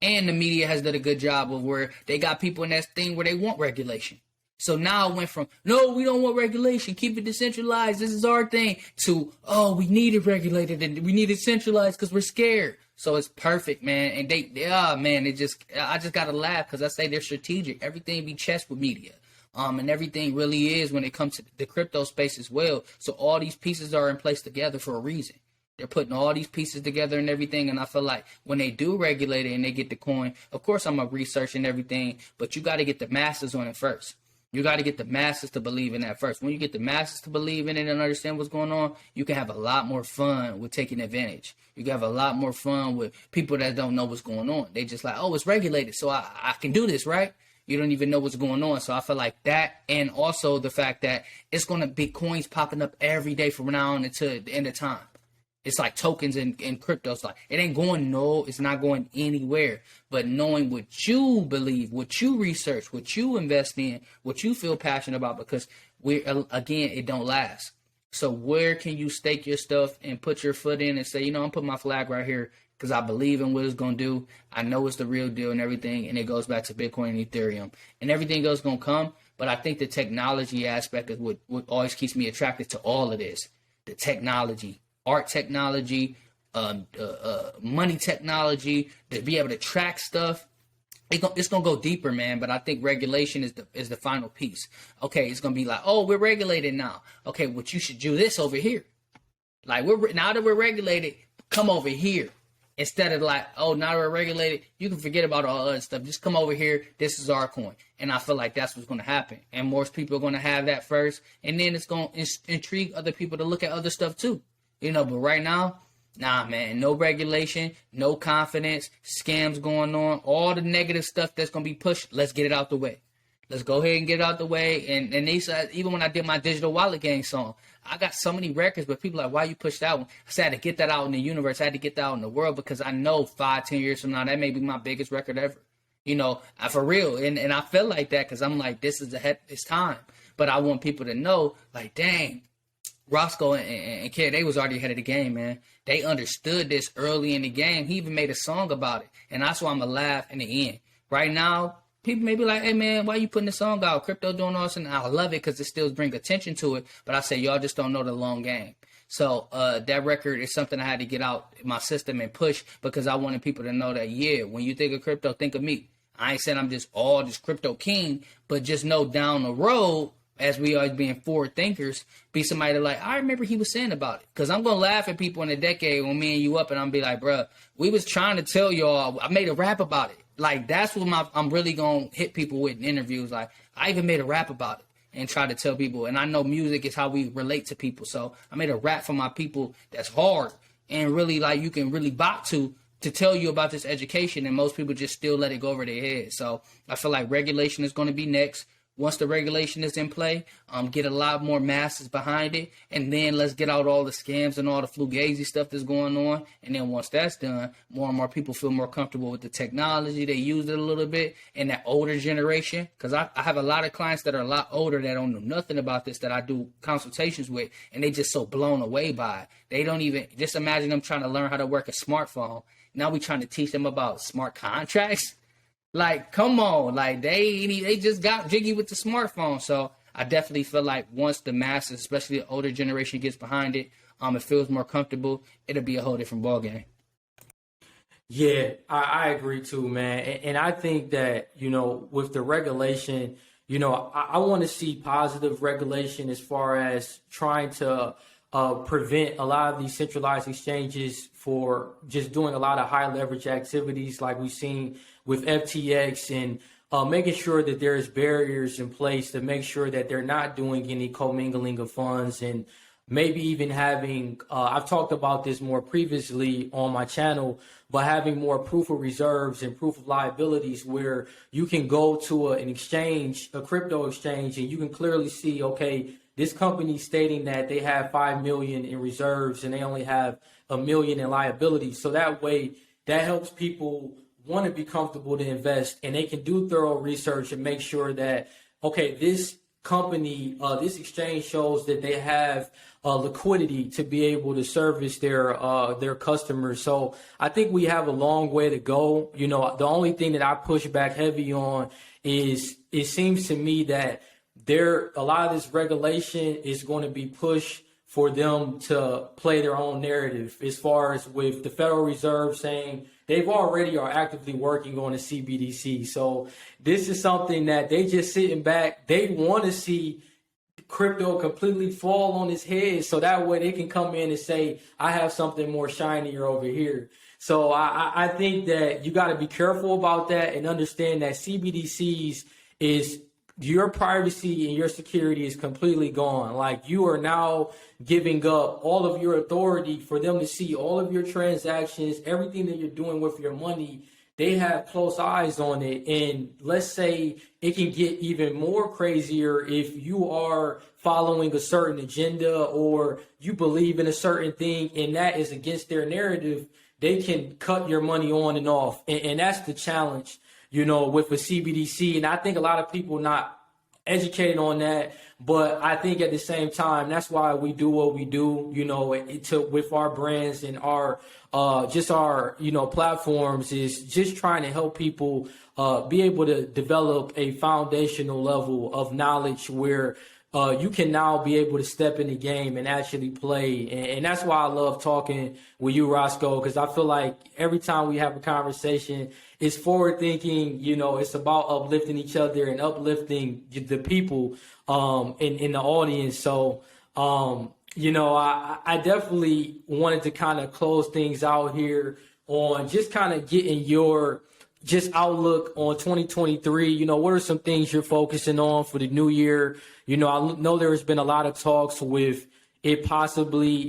And the media has done a good job of where they got people in that thing where they want regulation. So now it went from, no, we don't want regulation, keep it decentralized, this is our thing, to, oh, we need it regulated and we need it centralized because we're scared. So it's perfect, man. And I just got to laugh because I say they're strategic. Everything be chess with media. And everything really is when it comes to the crypto space as well. So all these pieces are in place together for a reason. They're putting all these pieces together and everything. And I feel like when they do regulate it and they get the coin, of course I'm going to research and everything, but you got to get the masses on it first. You got to get the masses to believe in that first. When you get the masses to believe in it and understand what's going on, you can have a lot more fun with taking advantage. You can have a lot more fun with people that don't know what's going on. They just like, oh, it's regulated, so I can do this, right? You don't even know what's going on. So I feel like that, and also the fact that it's going to be coins popping up every day from now on until the end of time. It's like tokens and crypto. It's like, it ain't going, no, it's not going anywhere. But knowing what you believe, what you research, what you invest in, what you feel passionate about, because again, it don't last. So where can you stake your stuff and put your foot in and say, you know, I'm putting my flag right here because I believe in what it's going to do. I know it's the real deal and everything. And it goes back to Bitcoin and Ethereum. And everything else going to come. But I think the technology aspect is what always keeps me attracted to all of this. The technology. Art technology, money technology, to be able to track stuff. It's gonna go deeper, man. But I think regulation is the final piece. Okay, it's gonna be like, oh, we're regulated now. Okay, what you should do this over here. Like now that we're regulated, come over here. Instead of like, oh, now that we're regulated, you can forget about all other stuff. Just come over here. This is our coin. And I feel like that's what's going to happen. And most people are going to have that first. And then it's going to intrigue other people to look at other stuff too. You know, but right now, nah, man, no regulation, no confidence, scams going on, all the negative stuff that's going to be pushed. Let's get it out the way. Let's go ahead and get it out the way. And they said, even when I did my Digital Wallet Gang song, I got so many records, but people are like, why you push that one? I said, I had to get that out in the universe. I had to get that out in the world because I know 5-10 years from now, that may be my biggest record ever. You know, for real. And I feel like that because I'm like, this is it's time. But I want people to know, like, dang, Rosco and Kid, they was already ahead of the game, man. They understood this early in the game. He even made a song about it. And that's why I'm going to laugh in the end. Right now, people may be like, hey, man, why you putting the song out? Crypto doing all this, and I love it because it still brings attention to it. But I say, y'all just don't know the long game. So that record is something I had to get out my system and push because I wanted people to know that, yeah, when you think of crypto, think of me. I ain't saying I'm just crypto king, but just know down the road, as we always being forward thinkers, be somebody that like, I remember he was saying about it. Because I'm going to laugh at people in a decade when me and you up and I'm be like, bruh, we was trying to tell y'all, I made a rap about it. Like, that's what I'm really going to hit people with in interviews. Like, I even made a rap about it and try to tell people. And I know music is how we relate to people. So I made a rap for my people that's hard and really like you can really bop to tell you about this education. And most people just still let it go over their head. So I feel like regulation is going to be next. Once the regulation is in play, get a lot more masses behind it, and then let's get out all the scams and all the fugazi stuff that's going on. And then once that's done, more and more people feel more comfortable with the technology. They use it a little bit, and that older generation, because I have a lot of clients that are a lot older that don't know nothing about this that I do consultations with, and they just so blown away by it. They don't even, just imagine them trying to learn how to work a smartphone. Now we trying to teach them about smart contracts. Like, come on, like they just got jiggy with the smartphone. So I definitely feel like once the masses, especially the older generation, gets behind it, it feels more comfortable. It'll be a whole different ballgame.
Yeah, I agree too, man. And I think that, you know, with the regulation, you know, I want to see positive regulation as far as trying to prevent a lot of these centralized exchanges for just doing a lot of high leverage activities like we've seen with FTX, and making sure that there's barriers in place to make sure that they're not doing any commingling of funds, and maybe even having, I've talked about this more previously on my channel, but having more proof of reserves and proof of liabilities where you can go to an exchange, a crypto exchange, and you can clearly see, okay, this company stating that they have 5 million in reserves and they only have 1 million in liabilities. So that way, that helps people want to be comfortable to invest, and they can do thorough research and make sure that, okay, this company, this exchange shows that they have liquidity to be able to service their customers. So I think we have a long way to go. You know, the only thing that I push back heavy on is it seems to me that a lot of this regulation is going to be pushed for them to play their own narrative, as far as with the Federal Reserve saying they've already are actively working on a CBDC. So this is something that they just sitting back. They want to see crypto completely fall on its head, so that way they can come in and say, I have something more shinier over here. So I think that you got to be careful about that and understand that CBDCs is your privacy and your security is completely gone. Like, you are now giving up all of your authority for them to see all of your transactions, everything that you're doing with your money. they have close eyes on it. And let's say it can get even more crazier if you are following a certain agenda or you believe in a certain thing and that is against their narrative. They can cut your money on and off. And that's the challenge, with a CBDC. And I think a lot of people not educated on that. But I think at the same time, that's why we do what we do, with our brands and our platforms, is just trying to help people be able to develop a foundational level of knowledge where you can now be able to step in the game and actually play. And that's why I love talking with you, Rosco, because I feel like every time we have a conversation, it's forward thinking, it's about uplifting each other and uplifting the people in the audience. So, I definitely wanted to kind of close things out here on just kind of getting your just outlook on 2023. What are some things you're focusing on for the new year? I know there has been a lot of talks with it possibly,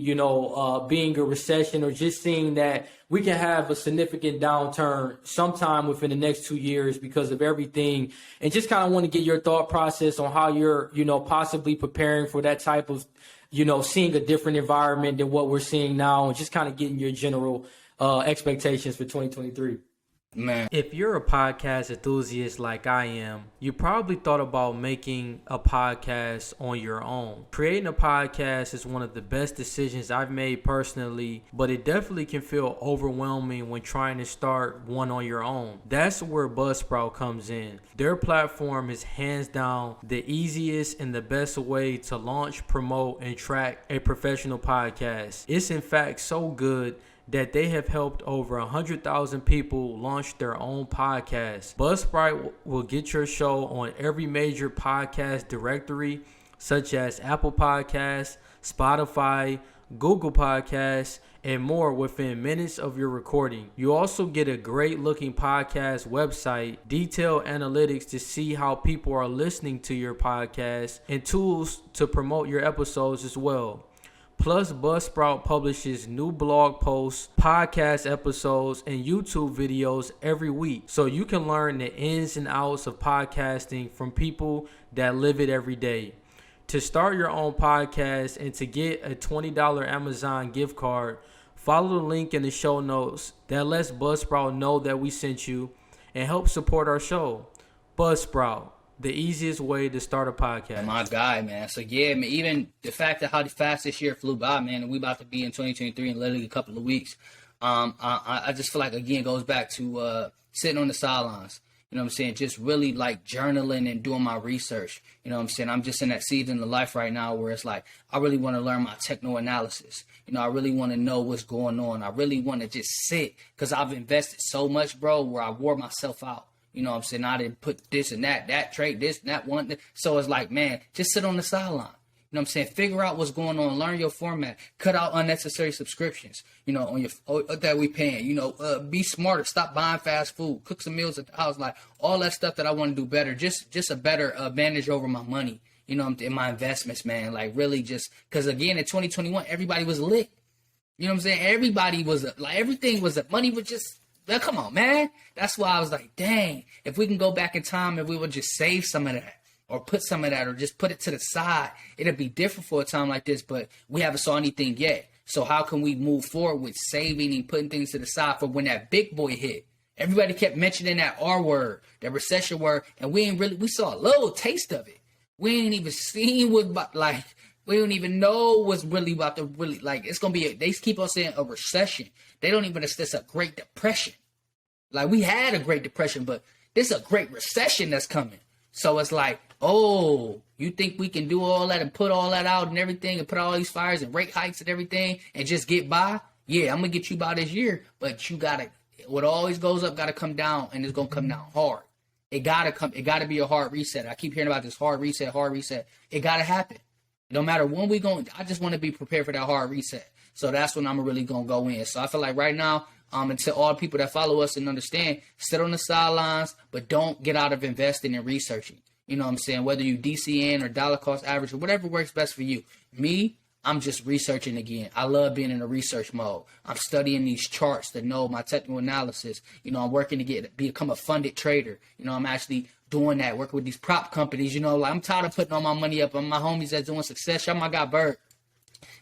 being a recession, or just seeing that we can have a significant downturn sometime within the next 2 years because of everything. And just kind of want to get your thought process on how you're, possibly preparing for that type of, seeing a different environment than what we're seeing now, and just kind of getting your general expectations for 2023.
Man,
if you're a podcast enthusiast like I am, you probably thought about making a podcast on your own. Creating a podcast is one of the best decisions I've made personally, but it definitely can feel overwhelming when trying to start one on your own. That's where Buzzsprout comes in. Their platform is hands down the easiest and the best way to launch, promote, and track a professional podcast. It's in fact so good that they have helped over 100,000 people launch their own podcast. Buzzsprout will get your show on every major podcast directory, such as Apple Podcasts, Spotify, Google Podcasts, and more within minutes of your recording. You also get a great looking podcast website, detailed analytics to see how people are listening to your podcast, and tools to promote your episodes as well. Plus, Buzzsprout publishes new blog posts, podcast episodes, and YouTube videos every week, so you can learn the ins and outs of podcasting from people that live it every day. To start your own podcast and to get a $20 Amazon gift card, follow the link in the show notes that lets Buzzsprout know that we sent you and help support our show. Buzzsprout, the easiest way to start a podcast.
my guy, man. So yeah, man, even the fact that how fast this year flew by, man, and we about to be in 2023 in literally a couple of weeks. I just feel like, again, it goes back to sitting on the sidelines. You know what I'm saying? Just really like journaling and doing my research. You know what I'm saying? I'm just in that season of life right now where it's like, I really want to learn my techno analysis. I really want to know what's going on. I really want to just sit, because I've invested so much, bro, where I wore myself out. You know what I'm saying? I didn't put this and that trade, this and that one. So it's like, man, just sit on the sideline. You know what I'm saying? Figure out what's going on. Learn your format. Cut out unnecessary subscriptions, on your that we paying. Be smarter. Stop buying fast food. Cook some meals at the house. Like all that stuff that I want to do better. Just a better advantage over my money, in my investments, man. Like really just because, again, in 2021, everybody was lit. You know what I'm saying? Everybody was like, everything was money was just. Well, come on, man. That's why I was like, dang, if we can go back in time and we would just save some of that or put some of that or just put it to the side, it'd be different for a time like this, but we haven't saw anything yet. So how can we move forward with saving and putting things to the side for when that big boy hit? Everybody kept mentioning that R word, that recession word, and we saw a little taste of it. We ain't even seen we don't even know what's really about to really, like, it's going to be, they keep on saying a recession. They don't even, it's a Great Depression. Like, we had a Great Depression, but this is a Great Recession that's coming. So it's like, oh, you think we can do all that and put all that out and everything and put all these fires and rate hikes and everything and just get by? Yeah, I'm going to get you by this year, but you got to, what always goes up got to come down, and it's going to come down hard. It got to be a hard reset. I keep hearing about this hard reset. It got to happen. No matter when we going, I just want to be prepared for that hard reset. So that's when I'm really going to go in. So I feel like right now, until all the people that follow us and understand, sit on the sidelines, but don't get out of investing and researching. You know what I'm saying? Whether you DCN or dollar cost average or whatever works best for you. Me, I'm just researching again. I love being in a research mode. I'm studying these charts to know my technical analysis. I'm working to become a funded trader. I'm actually doing that, working with these prop companies. Like I'm tired of putting all my money up on my homies that's doing success. Shout out my guy Bird.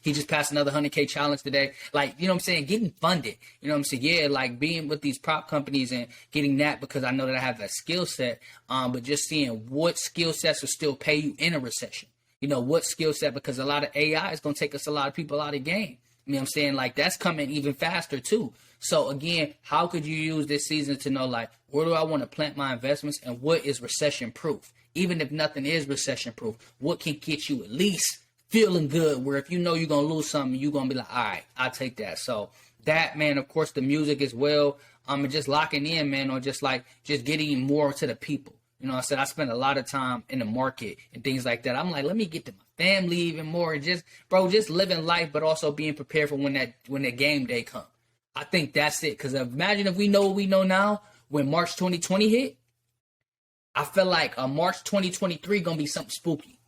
He just passed another 100K challenge today. Like, what I'm saying? Getting funded. What I'm saying? Yeah, like being with these prop companies and getting that because I know that I have that skill set. But just seeing what skill sets will still pay you in a recession. What skill set, because a lot of AI is going to take us a lot of people out of the game. What I'm saying? Like, that's coming even faster, too. So, again, how could you use this season to know, like, where do I want to plant my investments and what is recession-proof? Even if nothing is recession-proof, what can get you at least feeling good, where if you're going to lose something, you're going to be like, all right, I'll take that. So, that, man, of course, the music as well, and just locking in, man, or just getting more to the people. I said I spend a lot of time in the market and things like that. I'm like, let me get to my family even more and just living life, but also being prepared for when that game day comes. I think that's it. Because imagine if we know what we know now, when March 2020 hit, I feel like March 2023 gonna be something spooky.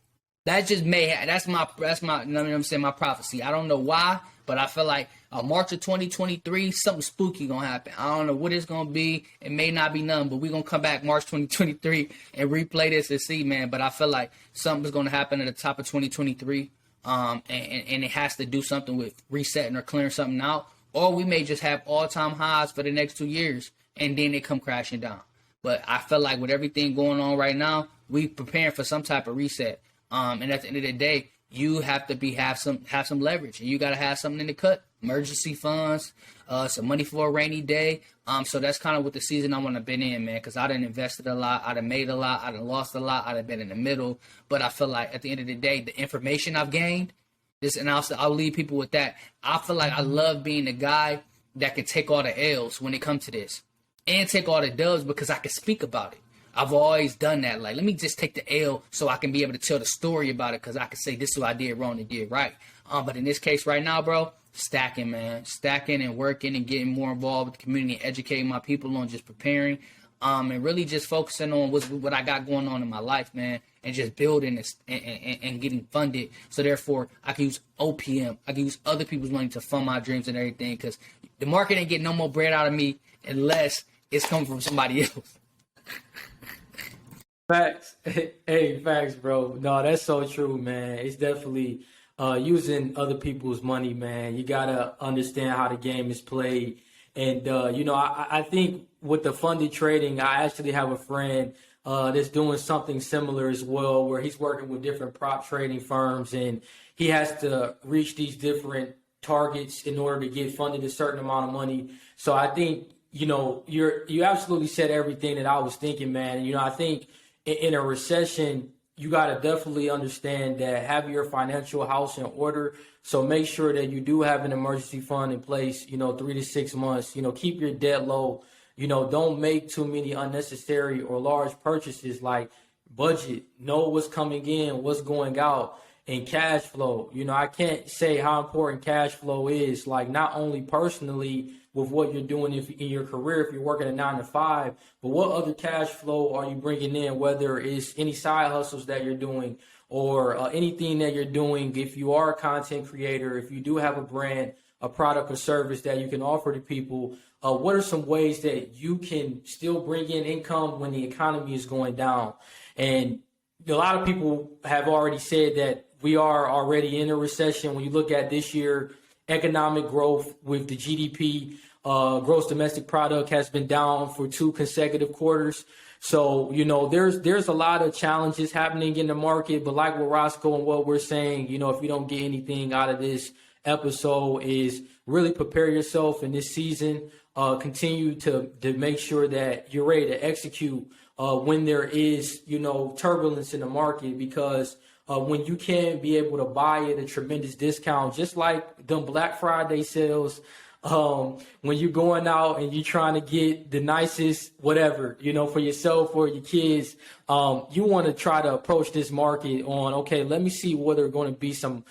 That just that's my my prophecy. I don't know why, but I feel like March of 2023, something spooky gonna happen. I don't know what it's gonna be. It may not be none, but we're gonna come back March 2023 and replay this and see, man. But I feel like something's gonna happen at the top of 2023. And it has to do something with resetting or clearing something out. Or we may just have all-time highs for the next 2 years, and then they come crashing down. But I feel like with everything going on right now, we preparing for some type of reset. And at the end of the day, you have to have some leverage, and you got to have something in the cut, emergency funds, some money for a rainy day. So that's kind of what the season I want to been in, man, because I done invested a lot, I done made a lot, I done lost a lot, I done been in the middle. But I feel like at the end of the day, the information I've gained, and I'll leave people with that. I feel like I love being the guy that can take all the L's when it comes to this, and take all the dubs because I can speak about it. I've always done that. Like, let me just take the L so I can be able to tell the story about it, because I can say this is what I did wrong and did right. But in this case right now, bro, stacking, man. Stacking and working and getting more involved with the community, educating my people on just preparing, and really just focusing on what I got going on in my life, man, and just building this and getting funded. So therefore, I can use OPM. I can use other people's money to fund my dreams and everything, because the market ain't getting no more bread out of me unless it's coming from somebody else.
Facts. Hey, facts, bro. No, that's so true, man. It's definitely using other people's money, man. You got to understand how the game is played. And, I think with the funded trading, I actually have a friend that's doing something similar as well, where he's working with different prop trading firms, and he has to reach these different targets in order to get funded a certain amount of money. So I think, you absolutely said everything that I was thinking, man. I think in a recession, you got to definitely understand that have your financial house in order. So make sure that you do have an emergency fund in place, 3 to 6 months, keep your debt low, don't make too many unnecessary or large purchases. Like, budget, know what's coming in, what's going out, and cash flow. I can't say how important cash flow is, like not only personally with what you're doing in your career, if you're working a 9 to 5, but what other cash flow are you bringing in, whether it's any side hustles that you're doing or anything that you're doing. If you are a content creator, if you do have a brand, a product or service that you can offer to people, what are some ways that you can still bring in income when the economy is going down? And a lot of people have already said that we are already in a recession. When you look at this year, economic growth with the GDP, gross domestic product, has been down for 2 consecutive quarters. So, there's a lot of challenges happening in the market. But like with Rosco and what we're saying, if you don't get anything out of this episode, is really prepare yourself in this season. Continue to make sure that you're ready to execute when there is, turbulence in the market, because when you can be able to buy at a tremendous discount, just like them Black Friday sales, when you're going out and you're trying to get the nicest whatever, for yourself or your kids, you want to try to approach this market on, okay, let me see whether there are going to be some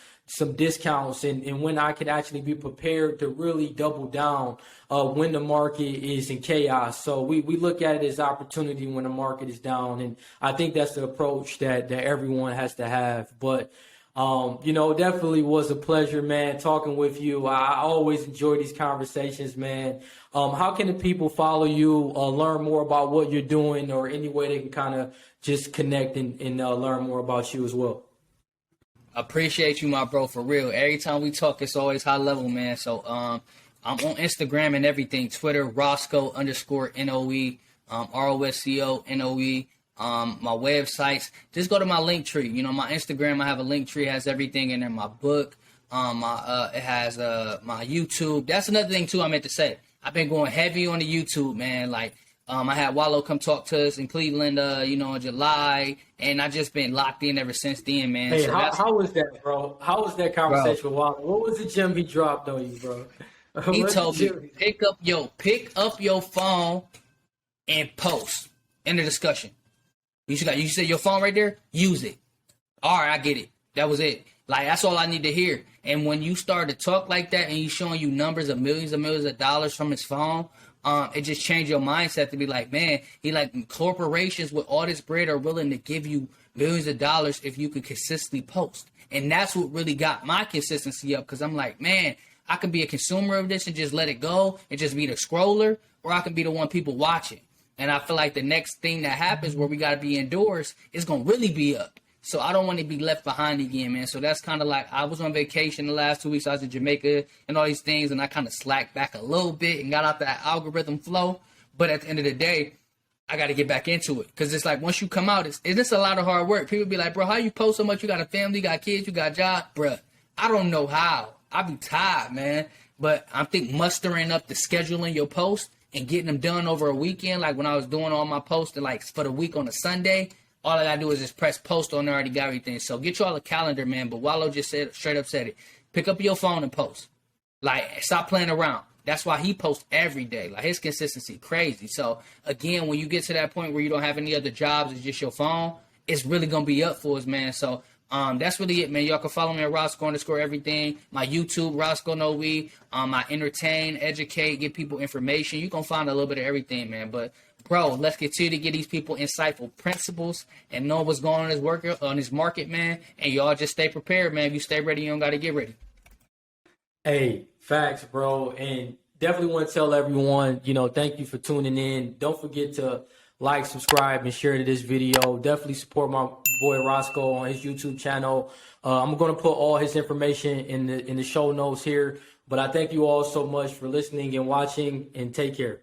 discounts and when I could actually be prepared to really double down when the market is in chaos. So we look at it as opportunity when the market is down. And I think that's the approach that everyone has to have. But Definitely was a pleasure, man, talking with you. I always enjoy these conversations, man. How can the people follow you, learn more about what you're doing, or any way they can kind of just connect and learn more about you as well?
Appreciate you, my bro, for real. Every time we talk, it's always high level, man. So I'm on Instagram and everything. Twitter, Rosco _NOE, ROSCO NOE. My websites. Just go to my link tree. My Instagram, I have a link tree, has everything in there. My book, it has my YouTube. That's another thing too I meant to say. I've been going heavy on the YouTube, man. Like I had Wallow come talk to us in Cleveland, in July, and I just been locked in ever since then, man.
Hey,
So
how was that, bro? How was that conversation with Wallow? What was the gem he dropped on you, bro?
He told me pick up your phone and post in the discussion. You said your phone right there, use it. All right, I get it. That was it. Like, that's all I need to hear. And when you start to talk like that and he's showing you numbers of millions of dollars from his phone, it just changed your mindset to be like, man, corporations with all this bread are willing to give you millions of dollars if you could consistently post. And that's what really got my consistency up, because I'm like, man, I can be a consumer of this and just let it go and just be the scroller, or I can be the one people watching. And I feel like the next thing that happens where we got to be indoors is going to really be up. So I don't want to be left behind again, man. So that's kind of like, I was on vacation the last 2 weeks. I was in Jamaica and all these things, and I kind of slacked back a little bit and got out that algorithm flow. But at the end of the day, I got to get back into it, because it's like, once you come out, it's a lot of hard work. People be like, bro, how you post so much? You got a family, you got kids, you got a job. Bruh, I don't know how. I be tired, man. But I think mustering up the scheduling your post and getting them done over a weekend, like when I was doing all my posts like for the week on a Sunday, all I gotta do is just press post on there, already got everything. So get y'all a calendar, man. But Wallow just straight up said it. Pick up your phone and post. Like, stop playing around. That's why he posts every day. Like, his consistency crazy. So again, when you get to that point where you don't have any other jobs, it's just your phone, it's really gonna be up for us, man. So that's really it, man. Y'all can follow me at Rosco _everything. My YouTube, Rosco No E. I entertain, educate, give people information. You can find a little bit of everything, man. But bro, let's continue to get these people insightful principles and know what's going on in this market, man. And y'all just stay prepared, man. If you stay ready, you don't got to get ready.
Hey, facts, bro. And definitely want to tell everyone, thank you for tuning in. Don't forget to like, subscribe, and share to this video. Definitely support my boy Rosco on his YouTube channel. I'm going to put all his information in the show notes here. But I thank you all so much for listening and watching, and take care.